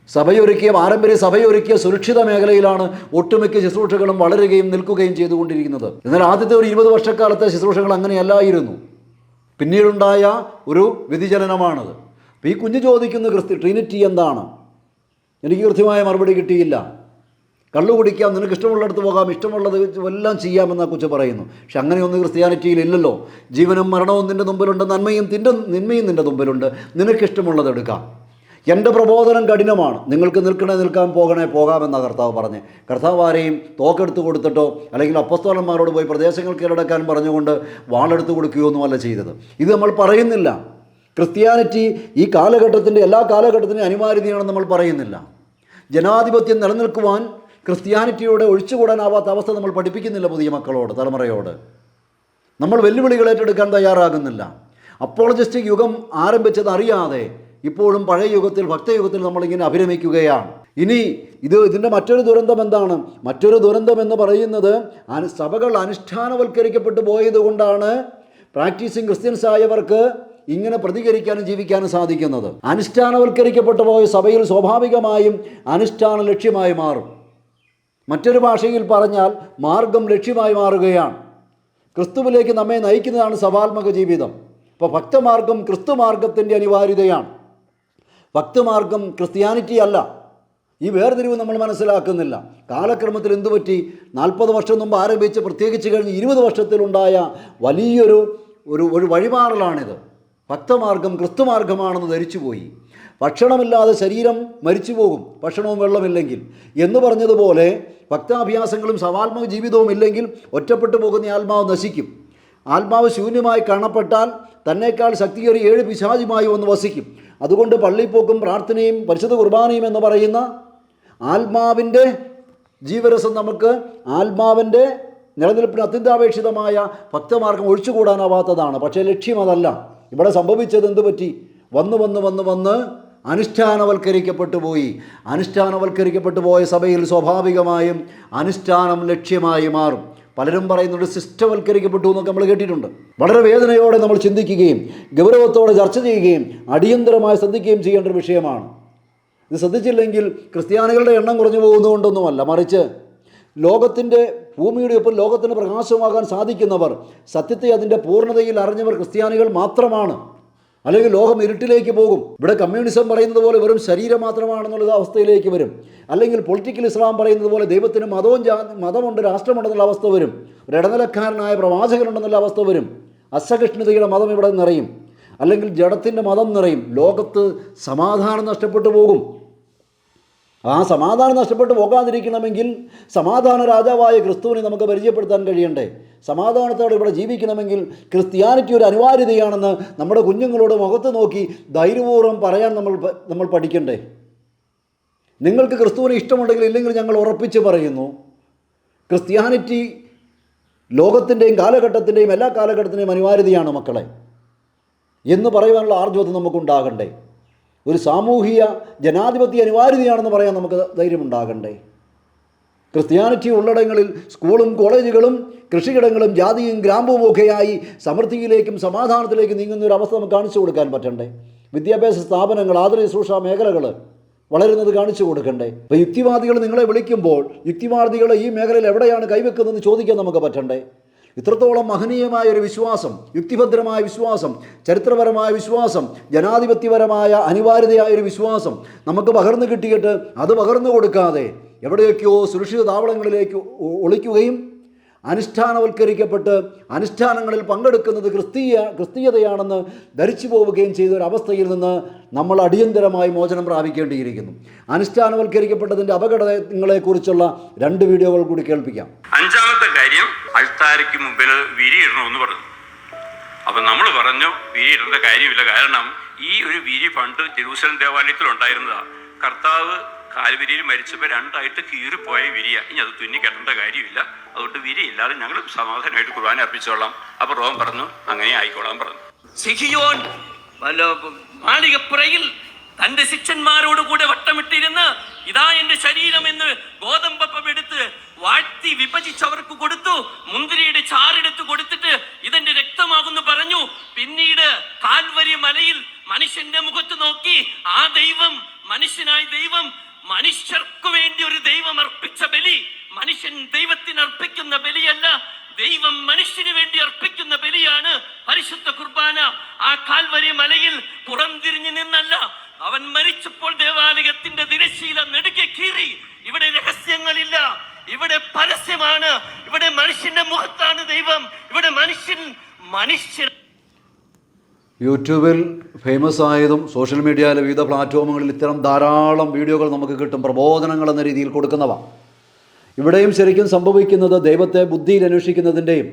സഭയൊരുക്കിയ പാരമ്പര്യ സഭയൊരുക്കിയ സുരക്ഷിത മേഖലയിലാണ് ഒട്ടുമിക്ക ശുശ്രൂഷകളും വളരുകയും നിൽക്കുകയും ചെയ്തുകൊണ്ടിരിക്കുന്നത്. എന്നാൽ ആദ്യത്തെ ഒരു 20 വർഷക്കാലത്തെ ശുശ്രൂഷകൾ അങ്ങനെയല്ലായിരുന്നു. പിന്നീടുണ്ടായ ഒരു വ്യതിചലനമാണത്. അപ്പോൾ ഈ കുഞ്ഞ് ചോദിക്കുന്ന ട്രിനിറ്റി എന്താണ്? എനിക്ക് കൃത്യമായ മറുപടി കിട്ടിയില്ല. കള്ളു കുടിക്കാം, നിനക്ക് ഇഷ്ടമുള്ളിടത്ത് പോകാം, ഇഷ്ടമുള്ളത് എല്ലാം ചെയ്യാമെന്നാ കുറിച്ച് പറയുന്നു. പക്ഷെ അങ്ങനെയൊന്നും ക്രിസ്ത്യാനിറ്റിയിൽ ഇല്ലല്ലോ. ജീവനും മരണവും നിൻ്റെ മുമ്പിലുണ്ട്, നിന്മയും നിൻ്റെ മുമ്പിലുണ്ട്, നിനക്കിഷ്ടമുള്ളത് എടുക്കാം. എൻ്റെ പ്രബോധനം കഠിനമാണ്, നിങ്ങൾക്ക് നിൽക്കണേ നിൽക്കാൻ പോകണേ പോകാമെന്നാണ് കർത്താവ് പറഞ്ഞ്. കർത്താവ് ആരെയും തോക്കെടുത്ത് കൊടുത്തിട്ടോ അല്ലെങ്കിൽ അപ്പസ്തോലന്മാരോട് പോയി പ്രദേശങ്ങൾ കീഴടക്കാൻ പറഞ്ഞുകൊണ്ട് വാളെടുത്ത് കൊടുക്കുകയോ ഒന്നുമല്ല ചെയ്തത്. ഇത് നമ്മൾ പറയുന്നില്ല. ക്രിസ്ത്യാനിറ്റി ഈ കാലഘട്ടത്തിൻ്റെ എല്ലാ കാലഘട്ടത്തിനും അനിവാര്യതയാണെന്ന് നമ്മൾ പറയുന്നില്ല. ജനാധിപത്യം നിലനിൽക്കുവാൻ ക്രിസ്ത്യാനിറ്റിയുടെ ഒഴിച്ചുകൂടാനാവാത്ത അവസ്ഥ നമ്മൾ പഠിപ്പിക്കുന്നില്ല പുതിയ മക്കളോട്, തലമുറയോട്. നമ്മൾ വെല്ലുവിളികൾ ഏറ്റെടുക്കാൻ തയ്യാറാകുന്നില്ല. അപ്പോളജിസ്റ്റിക് യുഗം ആരംഭിച്ചത് അറിയാതെ ഇപ്പോഴും പഴയ യുഗത്തിൽ, ഭക്തയുഗത്തിൽ നമ്മളിങ്ങനെ അഭിരമിക്കുകയാണ്. ഇനി ഇതിൻ്റെ മറ്റൊരു ദുരന്തം എന്താണ്? മറ്റൊരു ദുരന്തം എന്ന് പറയുന്നത് സഭകൾ അനുഷ്ഠാനവൽക്കരിക്കപ്പെട്ടു പോയത് കൊണ്ടാണ് പ്രാക്ടീസിങ് ക്രിസ്ത്യൻസ് ആയവർക്ക് ഇങ്ങനെ പ്രതികരിക്കാനും ജീവിക്കാനും സാധിക്കുന്നത്. അനുഷ്ഠാനവൽക്കരിക്കപ്പെട്ടു പോയ സഭയിൽ സ്വാഭാവികമായും അനുഷ്ഠാനം ലക്ഷ്യമായി മാറും. മറ്റൊരു ഭാഷയിൽ പറഞ്ഞാൽ മാർഗം ലക്ഷ്യമായി മാറുകയാണ്. ക്രിസ്തുവിലേക്ക് നമ്മെ നയിക്കുന്നതാണ് സഭാത്മക ജീവിതം. അപ്പോൾ ഭക്തമാർഗം ക്രിസ്തുമാർഗത്തിൻ്റെ അനിവാര്യതയാണ്. ഭക്തമാർഗം ക്രിസ്ത്യാനിറ്റി അല്ല. ഈ വേർതിരിവ് നമ്മൾ മനസ്സിലാക്കുന്നില്ല. കാലക്രമത്തിൽ എന്തു പറ്റി? 40 വർഷം മുമ്പ് ആരംഭിച്ച് പ്രത്യേകിച്ച് കഴിഞ്ഞ് 20 വർഷത്തിലുണ്ടായ വലിയൊരു ഒരു വഴിമാറലാണിത്. ഭക്തമാർഗം ക്രിസ്തുമാർഗമാണെന്ന് ധരിച്ചുപോയി. ഭക്ഷണമില്ലാതെ ശരീരം മരിച്ചു പോകും, ഭക്ഷണവും വെള്ളമില്ലെങ്കിൽ എന്ന് പറഞ്ഞതുപോലെ ഭക്താഭ്യാസങ്ങളും സവാത്മക ജീവിതവും ഇല്ലെങ്കിൽ ഒറ്റപ്പെട്ടു പോകുന്ന ആത്മാവ് നശിക്കും. ആത്മാവ് ശൂന്യമായി കാണപ്പെട്ടാൽ തന്നേക്കാൾ ശക്തിയേറിയ 7 പിശാചുമായി വന്ന് വസിക്കും. അതുകൊണ്ട് പള്ളിപ്പോക്കും പ്രാർത്ഥനയും പരിശുദ്ധ കുർബാനയും എന്ന് പറയുന്ന ആത്മാവിൻ്റെ ജീവരസം, നമുക്ക് ആത്മാവിൻ്റെ നിലനിൽപ്പിന് അത്യന്താപേക്ഷിതമായ ഭക്തമാർഗം ഒഴിച്ചുകൂടാനാവാത്തതാണ്. പക്ഷേ ലക്ഷ്യം അതല്ല. ഇവിടെ സംഭവിച്ചത് എന്തു പറ്റി? വന്ന് അനുഷ്ഠാനവൽക്കരിക്കപ്പെട്ടു പോയി. അനുഷ്ഠാനവൽക്കരിക്കപ്പെട്ടു പോയ സഭയിൽ സ്വാഭാവികമായും അനുഷ്ഠാനം ലക്ഷ്യമായി മാറും. പലരും പറയുന്നുണ്ട് സിസ്റ്റവൽക്കരിക്കപ്പെട്ടു എന്നൊക്കെ നമ്മൾ കേട്ടിട്ടുണ്ട്. വളരെ വേദനയോടെ നമ്മൾ ചിന്തിക്കുകയും ഗൗരവത്തോടെ ചർച്ച ചെയ്യുകയും അടിയന്തരമായി ശ്രദ്ധിക്കുകയും ചെയ്യേണ്ട ഒരു വിഷയമാണ്. ഇത് ശ്രദ്ധിച്ചില്ലെങ്കിൽ ക്രിസ്ത്യാനികളുടെ എണ്ണം കുറഞ്ഞു പോകുന്നതുകൊണ്ടൊന്നുമല്ല, മറിച്ച് ലോകത്തിൻ്റെ ഭൂമിയുടെ ഒപ്പം ലോകത്തിന് പ്രകാശമാകാൻ സാധിക്കുന്നവർ, സത്യത്തെ അതിൻ്റെ പൂർണ്ണതയിൽ അറിഞ്ഞവർ ക്രിസ്ത്യാനികൾ മാത്രമാണ്. അല്ലെങ്കിൽ ലോകം ഇരുട്ടിലേക്ക് പോകും. ഇവിടെ കമ്മ്യൂണിസം പറയുന്നത് പോലെ വെറും ശരീരം മാത്രമാണെന്നുള്ള അവസ്ഥയിലേക്ക് വരും. അല്ലെങ്കിൽ പൊളിറ്റിക്കൽ ഇസ്ലാം പറയുന്നത് പോലെ ദൈവത്തിന് മതമുണ്ട്, രാഷ്ട്രമുണ്ടെന്നുള്ള അവസ്ഥ വരും. ഒരു ഇടനിലക്കാരനായ പ്രവാചകനുണ്ടെന്നുള്ള അവസ്ഥ വരും. അസഹിഷ്ണുതയുടെ മതം ഇവിടെ നിറയും. അല്ലെങ്കിൽ ജഡത്തിൻ്റെ മതം നിറയും. ലോകത്ത് സമാധാനം നഷ്ടപ്പെട്ടു പോകും. ആ സമാധാനം നഷ്ടപ്പെട്ടു പോകാതിരിക്കണമെങ്കിൽ സമാധാന രാജാവായ ക്രിസ്തുവിനെ നമുക്ക് പരിചയപ്പെടുത്താൻ കഴിയണ്ടേ? സമാധാനത്തോടെ ഇവിടെ ജീവിക്കണമെങ്കിൽ ക്രിസ്ത്യാനിറ്റി ഒരു അനിവാര്യതയാണെന്ന് നമ്മുടെ കുഞ്ഞുങ്ങളോട് മുഖത്ത് നോക്കി ധൈര്യപൂർവ്വം പറയാൻ നമ്മൾ പഠിക്കണ്ടേ? നിങ്ങൾക്ക് ക്രിസ്തുവിനെ ഇഷ്ടമുണ്ടെങ്കിൽ ഇല്ലെങ്കിൽ ഞങ്ങൾ ഉറപ്പിച്ച് പറയുന്നു, ക്രിസ്ത്യാനിറ്റി ലോകത്തിൻ്റെയും കാലഘട്ടത്തിൻ്റെയും എല്ലാ കാലഘട്ടത്തിൻ്റെയും അനിവാര്യതയാണ് മക്കളെ എന്ന് പറയുവാനുള്ള ആർജവത്വം നമുക്കുണ്ടാകണ്ടേ? ഒരു സാമൂഹിക ജനാധിപത്യ അനിവാര്യതയാണെന്ന് പറയാൻ നമുക്ക് ധൈര്യമുണ്ടാകണ്ടേ? ക്രിസ്ത്യാനിറ്റി ഉള്ളിടങ്ങളിൽ സ്കൂളും കോളേജുകളും കൃഷിയിടങ്ങളും ജാതിയും ഗ്രാമവും ഒക്കെയായി സമൃദ്ധിയിലേക്കും സമാധാനത്തിലേക്കും നീങ്ങുന്ന ഒരു അവസ്ഥ നമുക്ക് കാണിച്ചു കൊടുക്കാൻ പറ്റണ്ടേ? വിദ്യാഭ്യാസ സ്ഥാപനങ്ങൾ, ആതുര ശുശ്രൂഷ മേഖലകൾ വളരുന്നത് കാണിച്ചു കൊടുക്കണ്ടേ? അപ്പോൾ യുക്തിവാദികൾ നിങ്ങളെ വിളിക്കുമ്പോൾ യുക്തിവാദികൾ ഈ മേഖലയിൽ എവിടെയാണ് കൈവെക്കുന്നതെന്ന് ചോദിക്കാൻ നമുക്ക് പറ്റണ്ടേ? ഇത്രത്തോളം മഹനീയമായ ഒരു വിശ്വാസം, യുക്തിഭദ്രമായ വിശ്വാസം, ചരിത്രപരമായ വിശ്വാസം, ജനാധിപത്യപരമായ അനിവാര്യതയായ ഒരു വിശ്വാസം നമുക്ക് പകർന്നു കിട്ടിയിട്ട് അത് പകർന്നു കൊടുക്കാതെ എവിടെയൊക്കെയോ സുരക്ഷിത താവളങ്ങളിലേക്ക് ഒളിക്കുകയും അനുഷ്ഠാനവൽക്കരിക്കപ്പെട്ട് അനുഷ്ഠാനങ്ങളിൽ പങ്കെടുക്കുന്നത് ക്രിസ്തീയതയാണെന്ന് ധരിച്ചു പോവുകയും ചെയ്ത ഒരവസ്ഥയിൽ നിന്ന് നമ്മൾ അടിയന്തരമായി മോചനം പ്രാപിക്കേണ്ടിയിരിക്കുന്നു. അനുഷ്ഠാനവൽക്കരിക്കപ്പെട്ടതിൻ്റെ അപകടങ്ങളെക്കുറിച്ചുള്ള 2 വീഡിയോകൾ കൂടി കേൾപ്പിക്കാം. 5-ാമത്തെ കാര്യം, അൾത്താരയ്ക്ക് മുമ്പിൽ വിരിയിടണമെന്ന് പറഞ്ഞു. അപ്പം നമ്മൾ പറഞ്ഞു വിരിയിടേണ്ട കാര്യമില്ല. കാരണം ഈ ഒരു വിരി പണ്ട് ജെറൂസലം ദേവാലയത്തിൽ ഉണ്ടായിരുന്നതാണ്. കർത്താവ് കാൽവരിയിൽ മരിച്ചപ്പോൾ 2ആയിട്ട് കീറിപ്പോയ വിരിയ. ഇനി അത് തുന്നി കെട്ടേണ്ട കാര്യമില്ല. അതുകൊണ്ട് വിരിയില്ലാതെ ഞങ്ങൾ സമാധാനമായിട്ട് കുർബാന അർപ്പിച്ചോളാം. അപ്പോൾ റോം പറഞ്ഞു അങ്ങനെ ആയിക്കോളാം പറഞ്ഞു. സിഹിയോൻ മാളികപ്പുറയിൽ തന്റെ ശിഷ്യന്മാരോടുകൂടെ വട്ടമിട്ടിരുന്ന് ഇതാ എന്റെ ശരീരം എന്ന് ഗോതമ്പപ്പം എടുത്ത് വാഴ്ത്തി വിഭജിച്ചവർക്ക് കൊടുത്തു. മുന്തിരിയുടെ ചാറെടുത്ത് കൊടുത്തിട്ട് ഇതെന്റെ രക്തമാകുന്നു പറഞ്ഞു. പിന്നീട് കാൽവരി മലയിൽ മനുഷ്യന്റെ മുഖത്ത് നോക്കി ആ ദൈവം, മനുഷ്യനായ ദൈവം, മനുഷ്യർക്കു വേണ്ടി ഒരു ദൈവം അർപ്പിച്ച ബലി, മനുഷ്യൻ ദൈവത്തിന് അർപ്പിക്കുന്ന ബലിയല്ല, ദൈവം മനുഷ്യന് വേണ്ടി അർപ്പിക്കുന്ന ബലിയാണ് പരിശുദ്ധ കുർബാന. ആ കാൽവരി മലയിൽ പുറംതിരിഞ്ഞു നിന്നല്ല, അവൻ മരിച്ചപ്പോൾ ദേവാലയത്തിന്റെ തിരശ്ശീല നെടുകെ കീറി. ഇവിടെ രഹസ്യങ്ങളില്ല, ഇവിടെ പരസ്യമാണ്. ഇവിടെ മനുഷ്യന്റെ മുഖത്താണ് ദൈവം. ഇവിടെ മനുഷ്യൻ യൂട്യൂബിൽ ഫേമസ് ആയതും സോഷ്യൽ മീഡിയയിലെ വിവിധ പ്ലാറ്റ്ഫോമുകളിൽ ഇത്തരം ധാരാളം വീഡിയോകൾ നമുക്ക് കിട്ടും, പ്രബോധനങ്ങൾ എന്ന രീതിയിൽ കൊടുക്കുന്നവ. ഇവിടെയും ശരിക്കും സംഭവിക്കുന്നത് ദൈവത്തെ ബുദ്ധിയിൽ അന്വേഷിക്കുന്നതിൻ്റെയും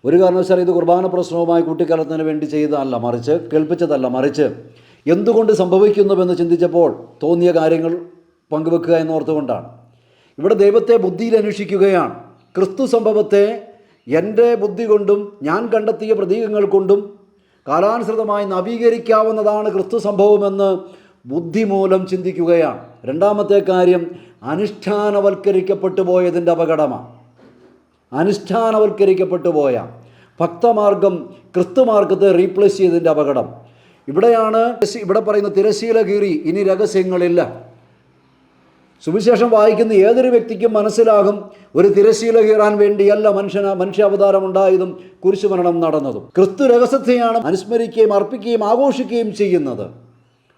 ഒരു കാരണവശാലും ഇത് കുർബാന പ്രശ്നവുമായി കൂട്ടിക്കലർത്തുന്നതിന് വേണ്ടി ചെയ്തതല്ല, മറിച്ച് കേൾപ്പിച്ചതല്ല, മറിച്ച് എന്തുകൊണ്ട് സംഭവിക്കുന്നുവെന്ന് ചിന്തിച്ചപ്പോൾ തോന്നിയ കാര്യങ്ങൾ പങ്കുവെക്കുക എന്നോർത്തുകൊണ്ടാണ്. ഇവിടെ ദൈവത്തെ ബുദ്ധിയിൽ അന്വേഷിക്കുകയാണ്. ക്രിസ്തു സംഭവത്തെ എൻ്റെ ബുദ്ധി കൊണ്ടും ഞാൻ കണ്ടെത്തിയ പ്രതീകങ്ങൾ കൊണ്ടും കാലാനുസൃതമായി നവീകരിക്കാവുന്നതാണ് ക്രിസ്തു സംഭവമെന്ന് ബുദ്ധി മൂലം ചിന്തിക്കുകയാണ്. രണ്ടാമത്തെ കാര്യം അനുഷ്ഠാനവൽക്കരിക്കപ്പെട്ടു പോയതിൻ്റെ അപകടമാണ്. അനുഷ്ഠാനവൽക്കരിക്കപ്പെട്ടു പോയ ഭക്തമാർഗം ക്രിസ്തുമാർഗത്തെ റീപ്ലേസ് ചെയ്തതിൻ്റെ അപകടം. ഇവിടെയാണ് ഇവിടെ പറയുന്ന തിരശ്ശീല കീറി ഇനി രഹസ്യങ്ങളില്ല. സുവിശേഷം വായിക്കുന്ന ഏതൊരു വ്യക്തിക്കും മനസ്സിലാകും ഒരു തിരശ്ശീല കീറാൻ വേണ്ടിയല്ല മനുഷ്യാവതാരം ഉണ്ടായതും കുരിശുമരണം നടന്നതും. ക്രിസ്തു രഹസ്യത്തെയാണ് അനുസ്മരിക്കുകയും അർപ്പിക്കുകയും ആഘോഷിക്കുകയും ചെയ്യുന്നത്.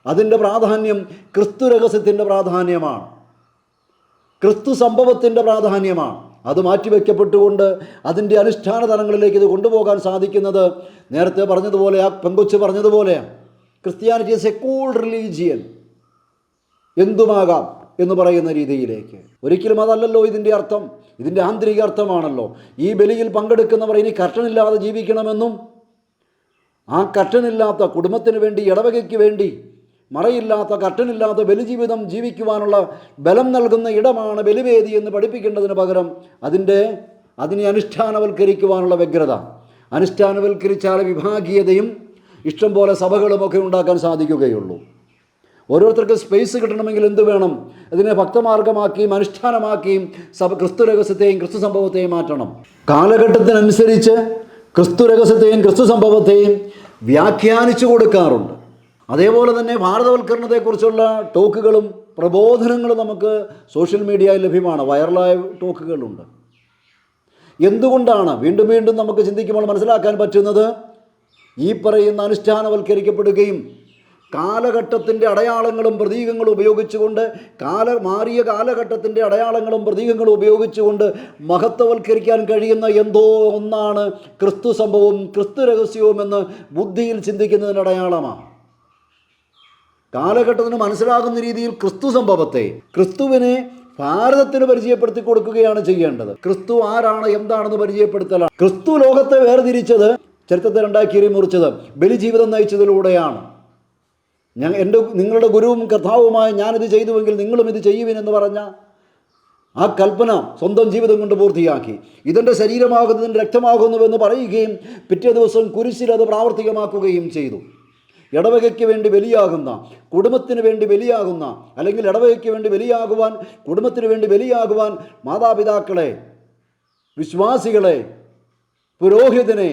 അതിൻ്റെ പ്രാധാന്യം ക്രിസ്തു രഹസ്യത്തിൻ്റെ പ്രാധാന്യമാണ്, ക്രിസ്തു സംഭവത്തിൻ്റെ പ്രാധാന്യമാണ്. അത് മാറ്റിവെക്കപ്പെട്ടുകൊണ്ട് അതിൻ്റെ അനുഷ്ഠാന തലങ്ങളിലേക്ക് ഇത് കൊണ്ടുപോകാൻ സാധിക്കുന്നത് നേരത്തെ പറഞ്ഞതുപോലെ, ആ പെങ്കൊച്ച് പറഞ്ഞതുപോലെയാണ്. Christianity is a cool religion, എന്തുമാകാം എന്ന് പറയുന്ന രീതിയിലേക്ക്. ഒരിക്കലും അതല്ലല്ലോ ഇതിൻ്റെ അർത്ഥം. ഇതിൻ്റെ ആന്തരിക അർത്ഥമാണല്ലോ ഈ ബലിയിൽ പങ്കെടുക്കുന്നവർ ഇനി കർട്ടനില്ലാതെ ജീവിക്കണമെന്നും ആ കർട്ടനില്ലാത്ത കുടുംബത്തിന് വേണ്ടി, ഇടവകയ്ക്ക് വേണ്ടി മറയില്ലാത്ത കർട്ടനില്ലാത്ത ബലിജീവിതം ജീവിക്കുവാനുള്ള ബലം നൽകുന്ന ഇടമാണ് ബലിവേദി എന്ന് പഠിപ്പിക്കേണ്ടതിന് പകരം അതിനെ അനുഷ്ഠാനവൽക്കരിക്കുവാനുള്ള വ്യഗ്രത. അനുഷ്ഠാനവൽക്കരിച്ചാൽ വിഭാഗീയതയും ഇഷ്ടം പോലെ സഭകളുമൊക്കെ ഉണ്ടാക്കാൻ സാധിക്കുകയുള്ളൂ. ഓരോരുത്തർക്ക് സ്പേസ് കിട്ടണമെങ്കിൽ എന്ത് വേണം? അതിനെ ഭക്തമാർഗമാക്കിയും അനുഷ്ഠാനമാക്കിയും ക്രിസ്തു രഹസ്യത്തെയും ക്രിസ്തു സംഭവത്തെയും മാറ്റണം. കാലഘട്ടത്തിനനുസരിച്ച് ക്രിസ്തു രഹസ്യത്തെയും ക്രിസ്തു സംഭവത്തെയും വ്യാഖ്യാനിച്ചു കൊടുക്കാറുണ്ട്. അതേപോലെ തന്നെ ഭാരതവൽക്കരണത്തെക്കുറിച്ചുള്ള ടോക്കുകളും പ്രബോധനങ്ങളും നമുക്ക് സോഷ്യൽ മീഡിയയിൽ ലഭ്യമാണ്. വൈറലായ ടോക്കുകളുണ്ട്. എന്തുകൊണ്ടാണ് വീണ്ടും വീണ്ടും നമുക്ക് ചിന്തിക്കുമ്പോൾ മനസ്സിലാക്കാൻ പറ്റുന്നത് ഈ പറയുന്ന അനുഷ്ഠാനവൽക്കരിക്കപ്പെടുകയും കാലഘട്ടത്തിൻ്റെ അടയാളങ്ങളും പ്രതീകങ്ങളും ഉപയോഗിച്ചുകൊണ്ട് മാറിയ കാലഘട്ടത്തിൻ്റെ അടയാളങ്ങളും പ്രതീകങ്ങളും ഉപയോഗിച്ചുകൊണ്ട് മഹത്വവൽക്കരിക്കാൻ കഴിയുന്ന എന്തോ ഒന്നാണ് ക്രിസ്തു സംഭവവും ക്രിസ്തു രഹസ്യവുമെന്ന് ബുദ്ധിയിൽ ചിന്തിക്കുന്നതിൻ്റെ അടയാളമാണ്. കാലഘട്ടത്തിന് മനസ്സിലാകുന്ന രീതിയിൽ ക്രിസ്തു സംഭവത്തെ, ക്രിസ്തുവിനെ ഭാരതത്തിന് പരിചയപ്പെടുത്തി കൊടുക്കുകയാണ് ചെയ്യേണ്ടത്. ക്രിസ്തു ആരാണ്, എന്താണെന്ന് പരിചയപ്പെടുത്തലാണ്. ക്രിസ്തു ലോകത്തെ വേർതിരിച്ചത്, ചരിത്രത്തെ രണ്ടായി കീറി മുറിച്ചത് ബലിജീവിതം നയിച്ചതിലൂടെയാണ്. നിങ്ങളുടെ ഗുരുവും കർത്താവുമായി ഞാനിത് ചെയ്തുവെങ്കിൽ നിങ്ങളും ഇത് ചെയ്യുവിനെന്ന് പറഞ്ഞ ആ കൽപ്പന സ്വന്തം ജീവിതം കൊണ്ട് പൂർത്തിയാക്കി. ഇതെൻ്റെ ശരീരമാകുന്നു, ഇതിൻ്റെ രക്തമാകുന്നുവെന്ന് പറയുകയും പിറ്റേ ദിവസം കുരിശിൽ അത് പ്രാവർത്തികമാക്കുകയും ചെയ്തു. ഇടവകയ്ക്ക് വേണ്ടി ബലിയാകുന്ന, കുടുംബത്തിന് വേണ്ടി ബലിയാകുന്ന, അല്ലെങ്കിൽ ഇടവകയ്ക്ക് വേണ്ടി ബലിയാകുവാൻ, കുടുംബത്തിന് വേണ്ടി ബലിയാകുവാൻ മാതാപിതാക്കളെ, വിശ്വാസികളെ, പുരോഹിതനെ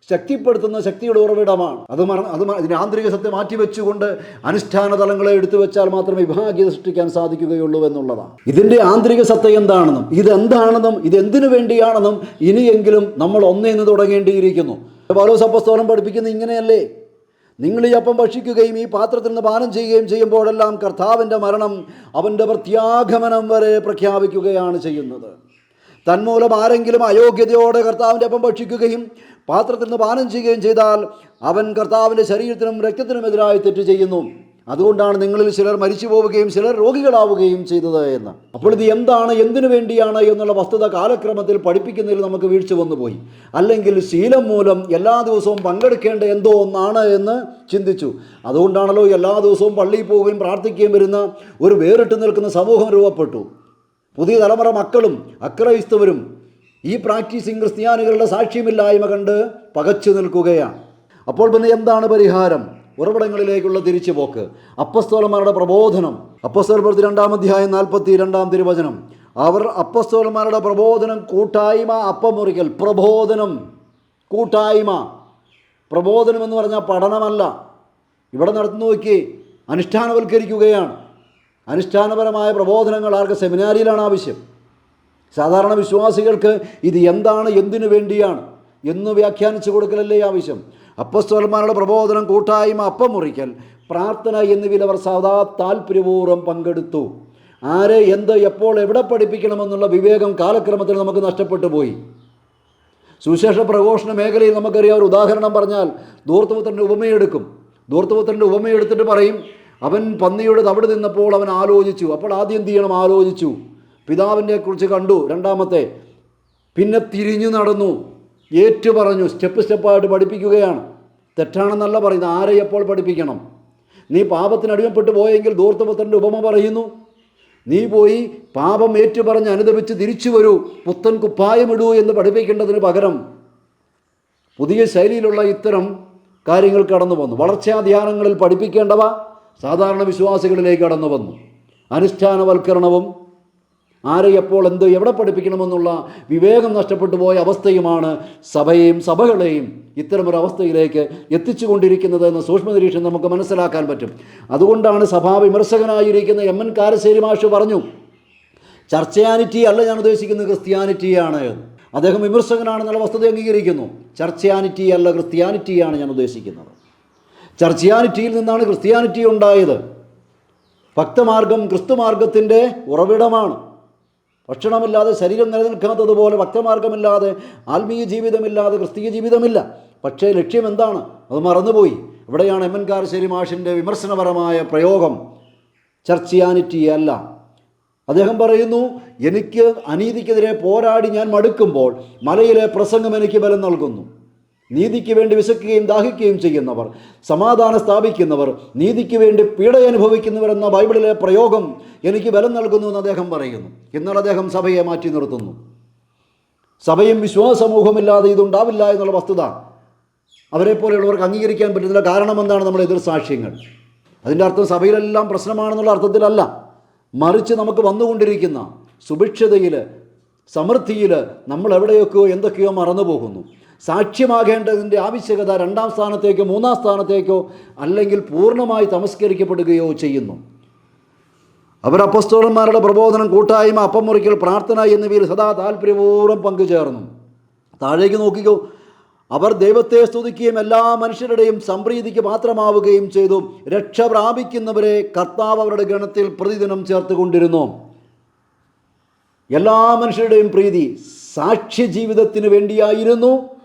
ശക്തിപ്പെടുത്തുന്ന ശക്തിയുടെ ഉറവിടമാണ്. ഇതിൻ്റെ ആന്തരിക സത്യം മാറ്റിവെച്ചുകൊണ്ട് അനുഷ്ഠാന തലങ്ങളെ എടുത്തു വെച്ചാൽ മാത്രമേ വിഭാഗീയത സൃഷ്ടിക്കാൻ സാധിക്കുകയുള്ളൂ എന്നുള്ളതാണ്. ഇതിൻ്റെ ആന്തരിക സത്യം എന്താണെന്നും ഇതെന്താണെന്നും ഇതെന്തിനു വേണ്ടിയാണെന്നും ഇനിയെങ്കിലും നമ്മൾ ഒന്നേന്ന് തുടങ്ങേണ്ടിയിരിക്കുന്നു. പൗലോസ് അപ്പോസ്തലൻ പഠിപ്പിക്കുന്നത് ഇങ്ങനെയല്ലേ? നിങ്ങൾ ഈ അപ്പം ഭക്ഷിക്കുകയും ഈ പാത്രത്തിൽ നിന്ന് പാനം ചെയ്യുകയും ചെയ്യുമ്പോഴെല്ലാം കർത്താവിൻ്റെ മരണം അവൻ്റെ പ്രത്യാഗമനം വരെ പ്രഖ്യാപിക്കുകയാണ് ചെയ്യുന്നത്. തന്മൂലം ആരെങ്കിലും അയോഗ്യതയോടെ കർത്താവിൻ്റെ അപ്പം ഭക്ഷിക്കുകയും പാത്രത്തിൽ നിന്ന് പാനം ചെയ്യുകയും ചെയ്താൽ അവൻ കർത്താവിൻ്റെ ശരീരത്തിനും രക്തത്തിനുമെതിരായി തെറ്റ് ചെയ്യുന്നു. അതുകൊണ്ടാണ് നിങ്ങളിൽ ചിലർ മരിച്ചു പോവുകയും ചിലർ രോഗികളാവുകയും ചെയ്തത് എന്ന്. അപ്പോൾ ഇത് എന്താണ്, എന്തിനു വേണ്ടിയാണ് എന്നുള്ള വസ്തുത കാലക്രമത്തിൽ പഠിപ്പിക്കുന്നതിൽ നമുക്ക് വീഴ്ച വന്നുപോയി. അല്ലെങ്കിൽ ശീലം മൂലം എല്ലാ ദിവസവും പങ്കെടുക്കേണ്ട എന്തോ ഒന്നാണ് എന്ന് ചിന്തിച്ചു. അതുകൊണ്ടാണല്ലോ എല്ലാ ദിവസവും പള്ളിയിൽ പോവുകയും പ്രാർത്ഥിക്കുകയും വരുന്ന ഒരു വേറിട്ട് നിൽക്കുന്ന സമൂഹം രൂപപ്പെട്ടു. പുതിയ തലമുറ മക്കളും അക്രൈസ്തവരും ഈ പ്രാക്ടീസിങ് ക്രിസ്ത്യാനികളുടെ സാക്ഷ്യമില്ലായ്മ കണ്ട് പകച്ചു നിൽക്കുകയാണ്. അപ്പോൾ പിന്നെ എന്താണ് പരിഹാരം? ഉറവിടങ്ങളിലേക്കുള്ള തിരിച്ചുപോക്ക്. അപ്പസ്തോലന്മാരുടെ പ്രബോധനം, അപ്പസ്തോല പ്രവൃത്തി 2-ാം അധ്യായം 42-ാം തിരുവചനം. അവർ അപ്പസ്തോലന്മാരുടെ പ്രബോധനം, കൂട്ടായ്മ, അപ്പം മുറിക്കൽ. പ്രബോധനം, കൂട്ടായ്മ. പ്രബോധനം എന്ന് പറഞ്ഞാൽ പഠനമല്ല. ഇവിടെ നടത്തുന്നു നോക്കി, അനുഷ്ഠാനവൽക്കരിക്കുകയാണ്. അനുഷ്ഠാനപരമായ പ്രബോധനങ്ങൾ ആർക്ക്? സെമിനാരിയിലാണ് ആവശ്യം. സാധാരണ വിശ്വാസികൾക്ക് ഇത് എന്താണ്, എന്തിനു വേണ്ടിയാണ് എന്ന് വ്യാഖ്യാനിച്ചു കൊടുക്കലല്ലേ ആവശ്യം. അപ്പസ്തോലന്മാരുടെ പ്രബോധനം, കൂട്ടായ്മ, അപ്പം മുറിക്കൽ, പ്രാർത്ഥന എന്നിവയിൽ അവർ സദാ താല്പര്യപൂർവ്വം പങ്കെടുത്തു. ആരെ, എന്ത്, എപ്പോൾ, എവിടെ പഠിപ്പിക്കണമെന്നുള്ള വിവേകം കാലക്രമത്തിൽ നമുക്ക് നഷ്ടപ്പെട്ടു പോയി. സുവിശേഷ പ്രഘോഷണ മേഖലയിൽ നമുക്കറിയാം, ഒരു ഉദാഹരണം പറഞ്ഞാൽ ധൂർത്തപുത്രൻ്റെ ഉപമയെടുക്കും. ധൂർത്തപുത്രൻ്റെ ഉപമയെടുത്തിട്ട് പറയും, അവൻ പന്നിയുടെ തവിട് നിന്നപ്പോൾ അവൻ ആലോചിച്ചു. അപ്പോൾ ആദ്യം എന്ത് ചെയ്യണം? ആലോചിച്ചു. പിതാവിനെ കുറിച്ച് കണ്ടു. രണ്ടാമത്തെ, പിന്നെ തിരിഞ്ഞു നടന്നു, ഏറ്റു പറഞ്ഞു. സ്റ്റെപ്പായിട്ട് പഠിപ്പിക്കുകയാണ്. തെറ്റാണെന്നല്ല പറയുന്നത്. ആരെ എപ്പോൾ പഠിപ്പിക്കണം? നീ പാപത്തിന് അടിമപ്പെട്ടു പോയെങ്കിൽ ധൂർത്തപുത്രൻ്റെ ഉപമ പറയുന്നു, നീ പോയി പാപം ഏറ്റുപറഞ്ഞ് അനുദപിച്ച് തിരിച്ചു വരൂ, പുത്തൻ കുപ്പായമിടൂ എന്ന് പഠിപ്പിക്കേണ്ടതിന് പകരം പുതിയ ശൈലിയിലുള്ള ഇത്തരം കാര്യങ്ങൾ കടന്നു വന്നു. വളർച്ചാ ധ്യാനങ്ങളിൽ പഠിപ്പിക്കേണ്ടവ സാധാരണ വിശ്വാസികളിലേക്ക് കടന്നു വന്നു. അനുഷ്ഠാനവൽക്കരണവും ആരെ എപ്പോൾ എന്ത് എവിടെ പഠിപ്പിക്കണമെന്നുള്ള വിവേകം നഷ്ടപ്പെട്ടു പോയ അവസ്ഥയുമാണ് സഭയെയും സഭകളെയും ഇത്തരമൊരു അവസ്ഥയിലേക്ക് എത്തിച്ചുകൊണ്ടിരിക്കുന്നത് എന്ന സൂക്ഷ്മ നിരീക്ഷണം നമുക്ക് മനസ്സിലാക്കാൻ പറ്റും. അതുകൊണ്ടാണ് സഭാ വിമർശകനായിരിക്കുന്ന എം.എൻ. കാരശ്ശേരി മാഷ് പറഞ്ഞു, ചർച്ചയാനിറ്റി അല്ല ഞാൻ ഉദ്ദേശിക്കുന്നത്, ക്രിസ്ത്യാനിറ്റിയാണ്. അദ്ദേഹം വിമർശകനാണെന്നുള്ള വസ്തുത അംഗീകരിക്കുന്നു. ചർച്ചയാനിറ്റി അല്ല, ക്രിസ്ത്യാനിറ്റിയാണ് ഞാൻ ഉദ്ദേശിക്കുന്നത്. ചർച്ചയാനിറ്റിയിൽ നിന്നാണ് ക്രിസ്ത്യാനിറ്റി ഉണ്ടായത്. ഭക്തമാർഗം ക്രിസ്തുമാർഗത്തിൻ്റെ ഉറവിടമാണ്. ഭക്ഷണമില്ലാതെ ശരീരം നിലനിൽക്കാത്തതുപോലെ ഭക്തമാർഗമില്ലാതെ ആത്മീയ ജീവിതമില്ലാതെ ക്രിസ്തീയ ജീവിതമില്ല. പക്ഷേ ലക്ഷ്യം എന്താണ്? അത് മറന്നുപോയി. ഇവിടെയാണ് എം.എൻ. കാരശ്ശേരി മാഷിൻ്റെ വിമർശനപരമായ പ്രയോഗം. ചർച്ചയാനിറ്റി അല്ല. അദ്ദേഹം പറയുന്നു, എനിക്ക് അനീതിക്കെതിരെ പോരാടി ഞാൻ മടുക്കുമ്പോൾ മലയിലെ പ്രസംഗം എനിക്ക് ബലം നൽകുന്നു. നീതിക്ക് വേണ്ടി വിശക്കുകയും ദാഹിക്കുകയും ചെയ്യുന്നവർ, സമാധാനം സ്ഥാപിക്കുന്നവർ, നീതിക്ക് വേണ്ടി പീഡ അനുഭവിക്കുന്നവർ എന്ന ബൈബിളിലെ പ്രയോഗം എനിക്ക് ബലം നൽകുന്നു എന്ന് അദ്ദേഹം പറയുന്നു. എന്നാൽ അദ്ദേഹം സഭയെ മാറ്റി നിർത്തുന്നു. സഭയും വിശ്വാസ സമൂഹമില്ലാതെ ഇതുണ്ടാവില്ല എന്നുള്ള വസ്തുത അവരെ പോലെയുള്ളവർക്ക് അംഗീകരിക്കാൻ പറ്റുന്നില്ല. കാരണം എന്താണ്? നമ്മുടെ എതിർസാക്ഷ്യങ്ങൾ. അതിൻ്റെ അർത്ഥം സഭയിലെല്ലാം പ്രശ്നമാണെന്നുള്ള അർത്ഥത്തിലല്ല, മറിച്ച് നമുക്ക് വന്നുകൊണ്ടിരിക്കുന്ന സുഭിക്ഷതയിൽ, സമൃദ്ധിയിൽ നമ്മൾ എവിടെയൊക്കെയോ എന്തൊക്കെയോ മറന്നു പോകുന്നു. സാക്ഷ്യമാകേണ്ടതിൻ്റെ ആവശ്യകത 2-ാം സ്ഥാനത്തേക്കോ 3-ാം സ്ഥാനത്തേക്കോ അല്ലെങ്കിൽ പൂർണ്ണമായി തമസ്കരിക്കപ്പെടുകയോ ചെയ്യുന്നു. അവർ അപ്പസ്തോലന്മാരുടെ പ്രബോധനം, കൂട്ടായ്മ, അപ്പം മുറിക്കൽ, പ്രാർത്ഥന എന്നിവയിൽ സദാ താല്പര്യപൂർവ്വം പങ്കുചേർന്നു. താഴേക്ക് നോക്കിക്കോ. അവർ ദൈവത്തെ സ്തുതിക്കുകയും എല്ലാ മനുഷ്യരുടെയും സംപ്രീതിക്ക് പാത്രമാവുകയും ചെയ്തു. രക്ഷ പ്രാപിക്കുന്നവരെ കർത്താവ് അവരുടെ ഗണത്തിൽ പ്രതിദിനം ചേർത്തുകൊണ്ടിരുന്നു. എല്ലാ മനുഷ്യരുടെയും പ്രീതി സാക്ഷ്യ ജീവിതത്തിന് വേണ്ടിയായിരുന്നു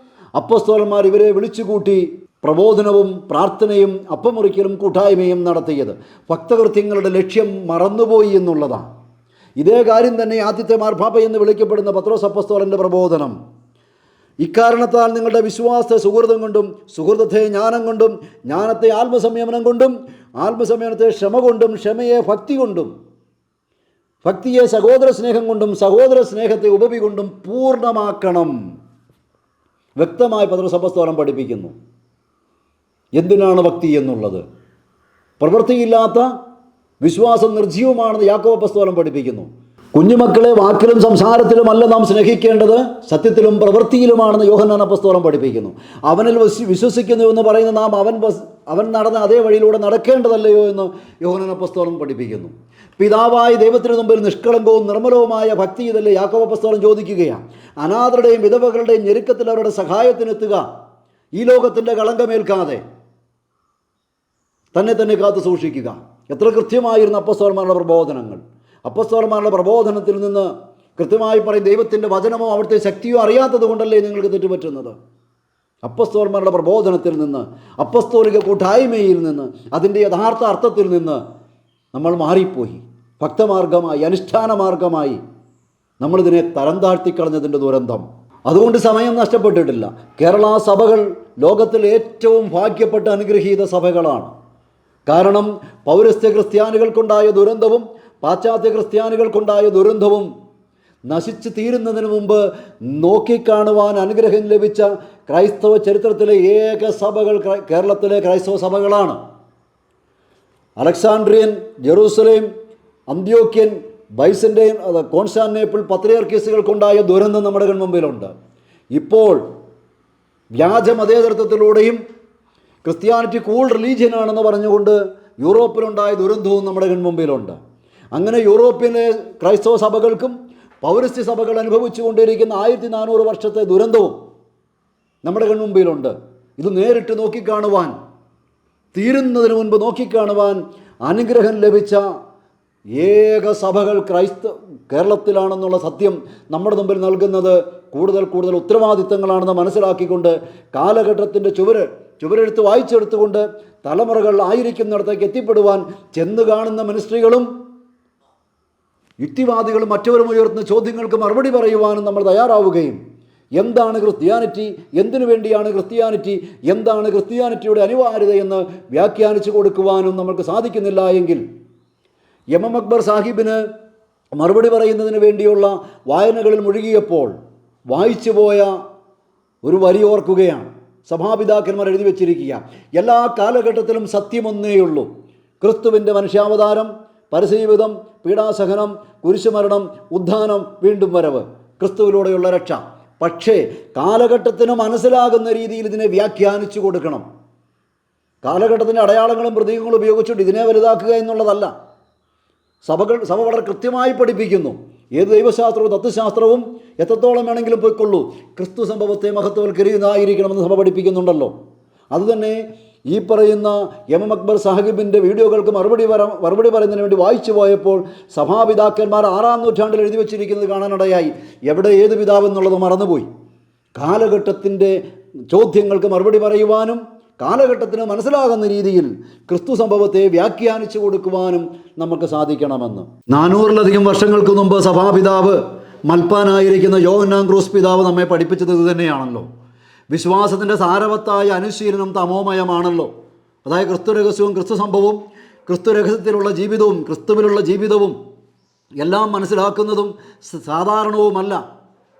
അപ്പസ്തോലന്മാർ ഇവരെ വിളിച്ചുകൂട്ടി പ്രബോധനവും പ്രാർത്ഥനയും അപ്പമുറിക്കലും കൂട്ടായ്മയും നടത്തിയത്. ഭക്തകൃത്യങ്ങളുടെ ലക്ഷ്യം മറന്നുപോയി എന്നുള്ളതാണ്. ഇതേ കാര്യം തന്നെ ആദ്യത്തെ മാർപ്പാപ്പ എന്ന് വിളിക്കപ്പെടുന്ന പത്രോസ് അപ്പസ്തോലൻ്റെ പ്രബോധനം. ഇക്കാരണത്താൽ നിങ്ങളുടെ വിശ്വാസത്തെ സുഹൃതം കൊണ്ടും, സുഹൃതത്തെ ജ്ഞാനം കൊണ്ടും, ജ്ഞാനത്തെ ആത്മസംയമനം കൊണ്ടും, ആത്മസംയമനത്തെ ക്ഷമ കൊണ്ടും, ക്ഷമയെ ഭക്തി കൊണ്ടും, ഭക്തിയെ സഹോദര സ്നേഹം കൊണ്ടും, സഹോദര സ്നേഹത്തെ ഉപമി കൊണ്ടും പൂർണ്ണമാക്കണം. വ്യക്തമായി പത്രോസ് അപ്പസ്തോലൻ പഠിപ്പിക്കുന്നു. എന്തിനാണ് ഭക്തി എന്നുള്ളത്? പ്രവൃത്തിയില്ലാത്ത വിശ്വാസം നിർജ്ജീവമാണെന്ന് യാക്കോബ് അപ്പസ്തോലൻ പഠിപ്പിക്കുന്നു. കുഞ്ഞുമക്കളെ വാക്കിലും സംസാരത്തിലുമല്ല നാം സ്നേഹിക്കേണ്ടത്, സത്യത്തിലും പ്രവൃത്തിയിലുമാണെന്ന് യോഹന്നാൻ അപ്പസ്തോലൻ പഠിപ്പിക്കുന്നു. അവനിൽ വിശ്വസിക്കുന്നു എന്ന് പറയുന്ന നാം അവൻ നടന്ന അതേ വഴിയിലൂടെ നടക്കേണ്ടതല്ലയോ എന്ന് യോഹന്നാൻ അപ്പസ്തോലൻ പഠിപ്പിക്കുന്നു. പിതാവായ ദൈവത്തിന് മുമ്പിൽ നിഷ്കളങ്കവും നിർമ്മലവുമായ ഭക്തി ഇതല്ലേ യാക്കോബ് അപ്പസ്തോലൻ ചോദിക്കുകയാണ്. അനാഥരുടെയും വിധവകളുടെയും ഞെരുക്കത്തിൽ അവരുടെ സഹായത്തിനെത്തുക, ഈ ലോകത്തിൻ്റെ കളങ്കമേൽക്കാതെ തന്നെ കാത്തു സൂക്ഷിക്കുക. എത്ര കൃത്യമായിരുന്നു അപ്പസ്തോലന്മാരുടെ പ്രബോധനങ്ങൾ. അപ്പസ്തോലന്മാരുടെ പ്രബോധനത്തിൽ നിന്ന് കൃത്യമായി പറയും, ദൈവത്തിൻ്റെ വചനമോ അവിടുത്തെ ശക്തിയോ അറിയാത്തത് കൊണ്ടല്ലേ നിങ്ങൾക്ക് തെറ്റുപറ്റുന്നത്. അപ്പസ്തോലന്മാരുടെ പ്രബോധനത്തിൽ നിന്ന്, അപ്പസ്തോലിക കൂട്ടായ്മയിൽ നിന്ന്, അതിൻ്റെ യഥാർത്ഥ അർത്ഥത്തിൽ നിന്ന് നമ്മൾ മാറിപ്പോയി. ഭക്തമാർഗമായി, അനുഷ്ഠാന മാർഗമായി നമ്മളിതിനെ തരം താഴ്ത്തിക്കളഞ്ഞതിൻ്റെ ദുരന്തം. അതുകൊണ്ട് സമയം നഷ്ടപ്പെട്ടിട്ടില്ല. കേരള സഭകൾ ലോകത്തിൽ ഏറ്റവും ഭാഗ്യപ്പെട്ട അനുഗ്രഹീത സഭകളാണ്. കാരണം പൗരസ്ത്യ ക്രിസ്ത്യാനികൾക്കുണ്ടായ ദുരന്തവും പാശ്ചാത്യ ക്രിസ്ത്യാനികൾക്കുണ്ടായ ദുരന്തവും നശിച്ചു തീരുന്നതിന് മുമ്പ് നോക്കിക്കാണുവാൻ അനുഗ്രഹം ലഭിച്ച ക്രൈസ്തവ ചരിത്രത്തിലെ ഏക സഭകൾ കേരളത്തിലെ ക്രൈസ്തവ സഭകളാണ്. അലക്സാണ്ട്രിയൻ, ജെറൂസലേം, അന്ത്യോക്യൻ, ബൈസൻ്റെയിൻ, കോൺസ്റ്റാന്റിനോപ്പിൾ പത്രിയർക്കീസുകൾക്കുണ്ടായ ദുരന്തം നമ്മുടെ കൺമുമ്പിലുണ്ട്. ഇപ്പോൾ വ്യാജ മതേതരത്വത്തിലൂടെയും ക്രിസ്ത്യാനിറ്റി കൂൾ റിലീജിയനാണെന്ന് പറഞ്ഞുകൊണ്ട് യൂറോപ്പിലുണ്ടായ ദുരന്തവും നമ്മുടെ കൺമുമ്പിലുണ്ട്. അങ്ങനെ യൂറോപ്പിലെ ക്രൈസ്തവ സഭകൾക്കും പൗരസ്ത്യ സഭകൾ അനുഭവിച്ചു കൊണ്ടിരിക്കുന്ന 1400 വർഷത്തെ ദുരന്തവും നമ്മുടെ കൺമുമ്പിലുണ്ട്. ഇത് നേരിട്ട് നോക്കിക്കാണുവാൻ, തീരുന്നതിന് മുൻപ് നോക്കിക്കാണുവാൻ അനുഗ്രഹം ലഭിച്ച ഏക സഭകൾ കേരളത്തിലാണെന്നുള്ള സത്യം നമ്മുടെ മുമ്പിൽ നൽകുന്നത് കൂടുതൽ കൂടുതൽ ഉത്തരവാദിത്തങ്ങളാണെന്ന് മനസ്സിലാക്കിക്കൊണ്ട് കാലഘട്ടത്തിൻ്റെ ചുവരെഴുത്ത് വായിച്ചെടുത്തുകൊണ്ട് തലമുറകൾ ആയിരിക്കുന്നിടത്തേക്ക് എത്തിപ്പെടുവാൻ ചെന്ന് കാണുന്ന മിനിസ്ട്രികളും യുക്തിവാദികളും മറ്റവരും ഉയർത്തുന്ന ചോദ്യങ്ങൾക്ക് മറുപടി പറയുവാനും നമ്മൾ തയ്യാറാവുകയും എന്താണ് ക്രിസ്ത്യാനിറ്റി, എന്തിനു വേണ്ടിയാണ് ക്രിസ്ത്യാനിറ്റി, എന്താണ് ക്രിസ്ത്യാനിറ്റിയുടെ അനിവാര്യതയെന്ന് വ്യാഖ്യാനിച്ചു കൊടുക്കുവാനും നമുക്ക് സാധിക്കുന്നില്ല എങ്കിൽ എം അക്ബർ സാഹിബിന് മറുപടി പറയുന്നതിന് വേണ്ടിയുള്ള വായനകളിൽ മുഴുകിയപ്പോൾ വായിച്ചു പോയ ഒരു വരി ഓർക്കുകയാണ്. സഭാപിതാക്കന്മാർ എഴുതി വച്ചിരിക്കുക, എല്ലാ കാലഘട്ടത്തിലും സത്യമൊന്നേയുള്ളൂ. ക്രിസ്തുവിൻ്റെ മനുഷ്യാവതാരം, പരജീവിതം, പീഡാസഹനം, കുരിശുമരണം, ഉദ്ധാനം, വീണ്ടും വരവ്, ക്രിസ്തുവിലൂടെയുള്ള രക്ഷ. പക്ഷേ കാലഘട്ടത്തിന് മനസ്സിലാകുന്ന രീതിയിൽ ഇതിനെ വ്യാഖ്യാനിച്ചു കൊടുക്കണം. കാലഘട്ടത്തിൻ്റെ അടയാളങ്ങളും പ്രതീകങ്ങളും ഉപയോഗിച്ചുകൊണ്ട് ഇതിനെ വലുതാക്കുക എന്നുള്ളതല്ല. സഭ വളരെ കൃത്യമായി പഠിപ്പിക്കുന്നു. ഏത് ദൈവശാസ്ത്രവും തത്വശാസ്ത്രവും എത്രത്തോളം വേണമെങ്കിലും പോയിക്കൊള്ളൂ, ക്രിസ്തു സംഭവത്തെ മഹത്വവൽക്കരിക്കുന്നതായിരിക്കണമെന്ന് സഭ പഠിപ്പിക്കുന്നുണ്ടല്ലോ. അതുതന്നെ ഈ പറയുന്ന എം അക്ബർ സാഹിബിൻ്റെ വീഡിയോകൾക്ക് മറുപടി പറയുന്നതിന് വേണ്ടി വായിച്ചു പോയപ്പോൾ സഭാപിതാക്കന്മാർ 6-ാം നൂറ്റാണ്ടിൽ എഴുതി വച്ചിരിക്കുന്നത് കാണാനിടയായി. എവിടെ ഏത് പിതാവെന്നുള്ളത് മറന്നുപോയി. കാലഘട്ടത്തിൻ്റെ ചോദ്യങ്ങൾക്ക് മറുപടി പറയുവാനും കാലഘട്ടത്തിന് മനസ്സിലാകുന്ന രീതിയിൽ ക്രിസ്തു സംഭവത്തെ വ്യാഖ്യാനിച്ചു കൊടുക്കുവാനും നമുക്ക് സാധിക്കണമെന്ന് 400-ലധികം വർഷങ്ങൾക്ക് മുമ്പ് സഭാപിതാവ് മൽപ്പാനായിരിക്കുന്ന യോഹന്നാൻ ക്രൂസ് പിതാവ് നമ്മെ പഠിപ്പിച്ചത് ഇത് തന്നെയാണല്ലോ. വിശ്വാസത്തിൻ്റെ സാരവത്തായ അനുശീലനം തമോമയമാണല്ലോ. അതായത് ക്രിസ്തു രഹസ്യവും ക്രിസ്തു സംഭവവും ക്രിസ്തു രഹസ്യത്തിലുള്ള ജീവിതവും ക്രിസ്തുവിലുള്ള ജീവിതവും എല്ലാം മനസ്സിലാക്കുന്നതും സാധാരണവുമല്ല.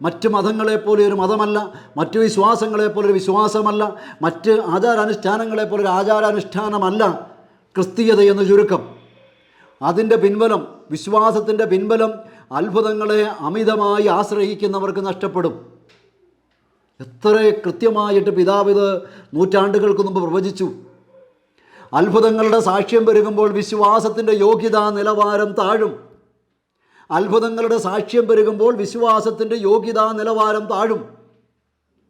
മറ്റ് മതങ്ങളെപ്പോലെ ഒരു മതമല്ല, മറ്റു വിശ്വാസങ്ങളെപ്പോലെ ഒരു വിശ്വാസമല്ല, മറ്റ് ആചാരാനുഷ്ഠാനങ്ങളെപ്പോലെ ഒരു ആചാരാനുഷ്ഠാനമല്ല ക്രിസ്തീയത എന്ന് ചുരുക്കം. അതിൻ്റെ പിൻബലം, വിശ്വാസത്തിൻ്റെ പിൻബലം അത്ഭുതങ്ങളെ അമിതമായി ആശ്രയിക്കുന്നവർക്ക് നഷ്ടപ്പെടും. എത്ര കൃത്യമായിട്ട് പിതാവ് ഇത് നൂറ്റാണ്ടുകൾക്ക് മുമ്പ് പ്രവചിച്ചു. അത്ഭുതങ്ങളുടെ സാക്ഷ്യം പെരുകുമ്പോൾ വിശ്വാസത്തിൻ്റെ യോഗ്യതാ നിലവാരം താഴും. അത്ഭുതങ്ങളുടെ സാക്ഷ്യം പെരുകുമ്പോൾ വിശ്വാസത്തിൻ്റെ യോഗ്യതാ നിലവാരം താഴും.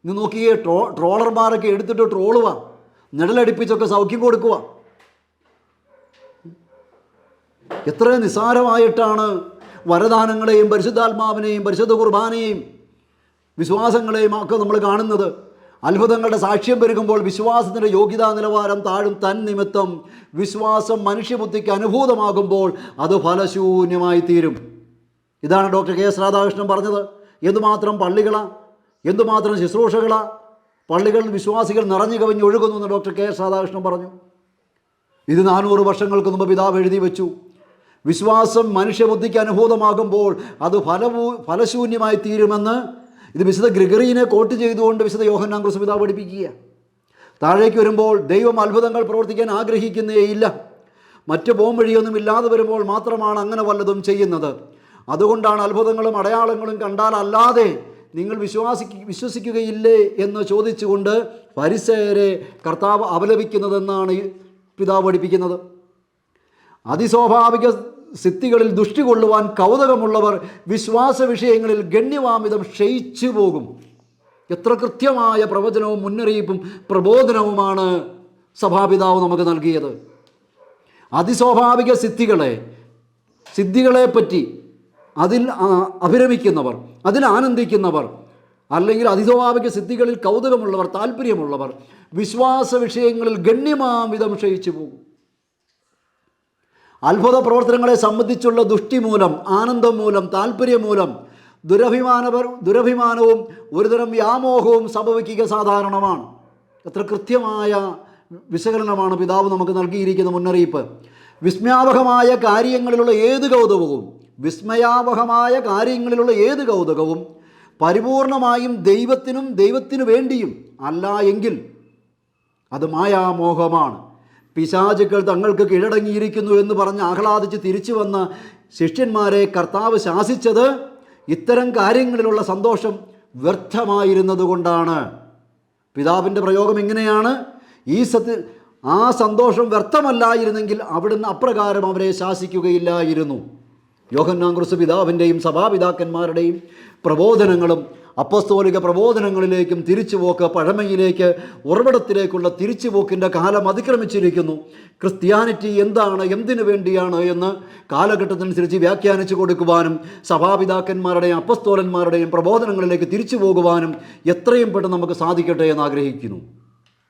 ഇന്ന് നോക്കിയേ, ട്രോളർമാരൊക്കെ എടുത്തിട്ട് ട്രോളുക, നിഴലടിപ്പിച്ചൊക്കെ സൗഖ്യം കൊടുക്കുക. എത്ര നിസ്സാരമായിട്ടാണ് വരദാനങ്ങളെയും പരിശുദ്ധാത്മാവിനെയും പരിശുദ്ധ കുർബാനയെയും വിശ്വാസങ്ങളെയും ഒക്കെ നമ്മൾ കാണുന്നത്. അത്ഭുതങ്ങളുടെ സാക്ഷ്യം പെരുകുമ്പോൾ വിശ്വാസത്തിൻ്റെ യോഗ്യതാ നിലവാരം താഴും. തന്നിമിത്തം വിശ്വാസം മനുഷ്യബുദ്ധിക്ക് അനുഭൂതമാകുമ്പോൾ അത് ഫലശൂന്യമായി തീരും. ഇതാണ് ഡോക്ടർ കെ എസ് രാധാകൃഷ്ണൻ പറഞ്ഞത്. എന്തുമാത്രം പള്ളികളാണ്, എന്തുമാത്രം ശുശ്രൂഷകളാണ്, പള്ളികളിൽ വിശ്വാസികൾ നിറഞ്ഞു കവിഞ്ഞ് ഒഴുകുന്നു എന്ന് ഡോക്ടർ കെ എസ് രാധാകൃഷ്ണൻ പറഞ്ഞു. ഇത് 400 വർഷങ്ങൾക്ക് മുമ്പ് പിതാവ് എഴുതി വെച്ചു. വിശ്വാസം മനുഷ്യബുദ്ധിക്ക് അനുഭൂതമാകുമ്പോൾ അത് ഫലശൂന്യമായി തീരുമെന്ന് ഇത് വിശുദ്ധ ഗ്രിഗറിനെ കോട്ട് ചെയ്തുകൊണ്ട് വിശുദ്ധ യോഹന്നാൻ ക്രൂസ് പിതാവ് പഠിപ്പിക്കുക. താഴേക്ക് വരുമ്പോൾ ദൈവം അത്ഭുതങ്ങൾ പ്രവർത്തിക്കാൻ ആഗ്രഹിക്കുന്നേയില്ല. മറ്റ് പോംവഴിയൊന്നും ഇല്ലാതെ വരുമ്പോൾ മാത്രമാണ് അങ്ങനെ വല്ലതും ചെയ്യുന്നത്. അതുകൊണ്ടാണ് അത്ഭുതങ്ങളും അടയാളങ്ങളും കണ്ടാൽ അല്ലാതെ നിങ്ങൾ വിശ്വസിക്കുകയില്ലേ എന്ന് ചോദിച്ചുകൊണ്ട് ഫരിസേയരെ കർത്താവ് അപലപിക്കുന്നതെന്നാണ് പിതാവ് പഠിപ്പിക്കുന്നത്. അതിസ്വാഭാവിക സിദ്ധികളിൽ ദൃഷ്ടി കൊള്ളുവാൻ കൗതുകമുള്ളവർ വിശ്വാസ വിഷയങ്ങളിൽ ഗണ്യവാമിതം ക്ഷയിച്ചു പോകും. എത്ര കൃത്യമായ പ്രവചനവും മുന്നറിയിപ്പും പ്രബോധനവുമാണ് സഭാപിതാവ് നമുക്ക് നൽകിയത്. അതിസ്വാഭാവിക സിദ്ധികളെപ്പറ്റി അതിൽ അഭിരമിക്കുന്നവർ, അതിൽ ആനന്ദിക്കുന്നവർ, അല്ലെങ്കിൽ അതിസ്വാഭാവിക സിദ്ധികളിൽ കൗതുകമുള്ളവർ, താല്പര്യമുള്ളവർ വിശ്വാസ വിഷയങ്ങളിൽ ഗണ്യമാമിതം ക്ഷയിച്ചു പോകും. അത്ഭുത പ്രവർത്തനങ്ങളെ സംബന്ധിച്ചുള്ള ദുഷ്ടി മൂലം, ആനന്ദം മൂലം, താല്പര്യം മൂലം ദുരഭിമാനവും ഒരുതരം വ്യാമോഹവും സംഭവിക്കുക സാധാരണമാണ്. എത്ര കൃത്യമായ വിശകലനമാണ് പിതാവ് നമുക്ക് നൽകിയിരിക്കുന്ന മുന്നറിയിപ്പ്. വിസ്മയാവഹമായ കാര്യങ്ങളിലുള്ള ഏത് കൗതുകവും വിസ്മയാവഹമായ കാര്യങ്ങളിലുള്ള ഏത് കൗതുകവും പരിപൂർണമായും ദൈവത്തിനു വേണ്ടിയും അല്ല എങ്കിൽ അത് മായാമോഹമാണ്. പിശാചുക്കൾ തങ്ങൾക്ക് കീഴടങ്ങിയിരിക്കുന്നു എന്ന് പറഞ്ഞ് ആഹ്ലാദിച്ച് തിരിച്ചു വന്ന ശിഷ്യന്മാരെ കർത്താവ് ശാസിച്ചത് ഇത്തരം കാര്യങ്ങളിലുള്ള സന്തോഷം വ്യർത്ഥമായിരുന്നത് കൊണ്ടാണ്. പിതാവിൻ്റെ പ്രയോഗം ഇങ്ങനെയാണ്: ആ സന്തോഷം വ്യർത്ഥമല്ലായിരുന്നെങ്കിൽ അവിടുന്ന് അപ്രകാരം അവരെ ശാസിക്കുകയില്ലായിരുന്നു. യോഹന്നാൻ ക്രിസ്തു പിതാവിൻ്റെയും സഭാപിതാക്കന്മാരുടെയും പ്രബോധനങ്ങളും അപ്പസ്തോലിക പ്രബോധനങ്ങളിലേക്കും തിരിച്ചുപോക്ക്, പഴമയിലേക്ക്, ഉറവിടത്തിലേക്കുള്ള തിരിച്ചുപോക്കിൻ്റെ കാലം അതിക്രമിച്ചിരിക്കുന്നു. ക്രിസ്ത്യാനിറ്റി എന്താണ്, എന്തിനു വേണ്ടിയാണ് എന്ന് കാലഘട്ടത്തിനനുസരിച്ച് വ്യാഖ്യാനിച്ചു കൊടുക്കുവാനും സഭാപിതാക്കന്മാരുടെയും അപ്പസ്തോലന്മാരുടെയും പ്രബോധനങ്ങളിലേക്ക് തിരിച്ചു പോകുവാനും എത്രയും പെട്ടെന്ന് നമുക്ക് സാധിക്കട്ടെ എന്ന് ആഗ്രഹിക്കുന്നു.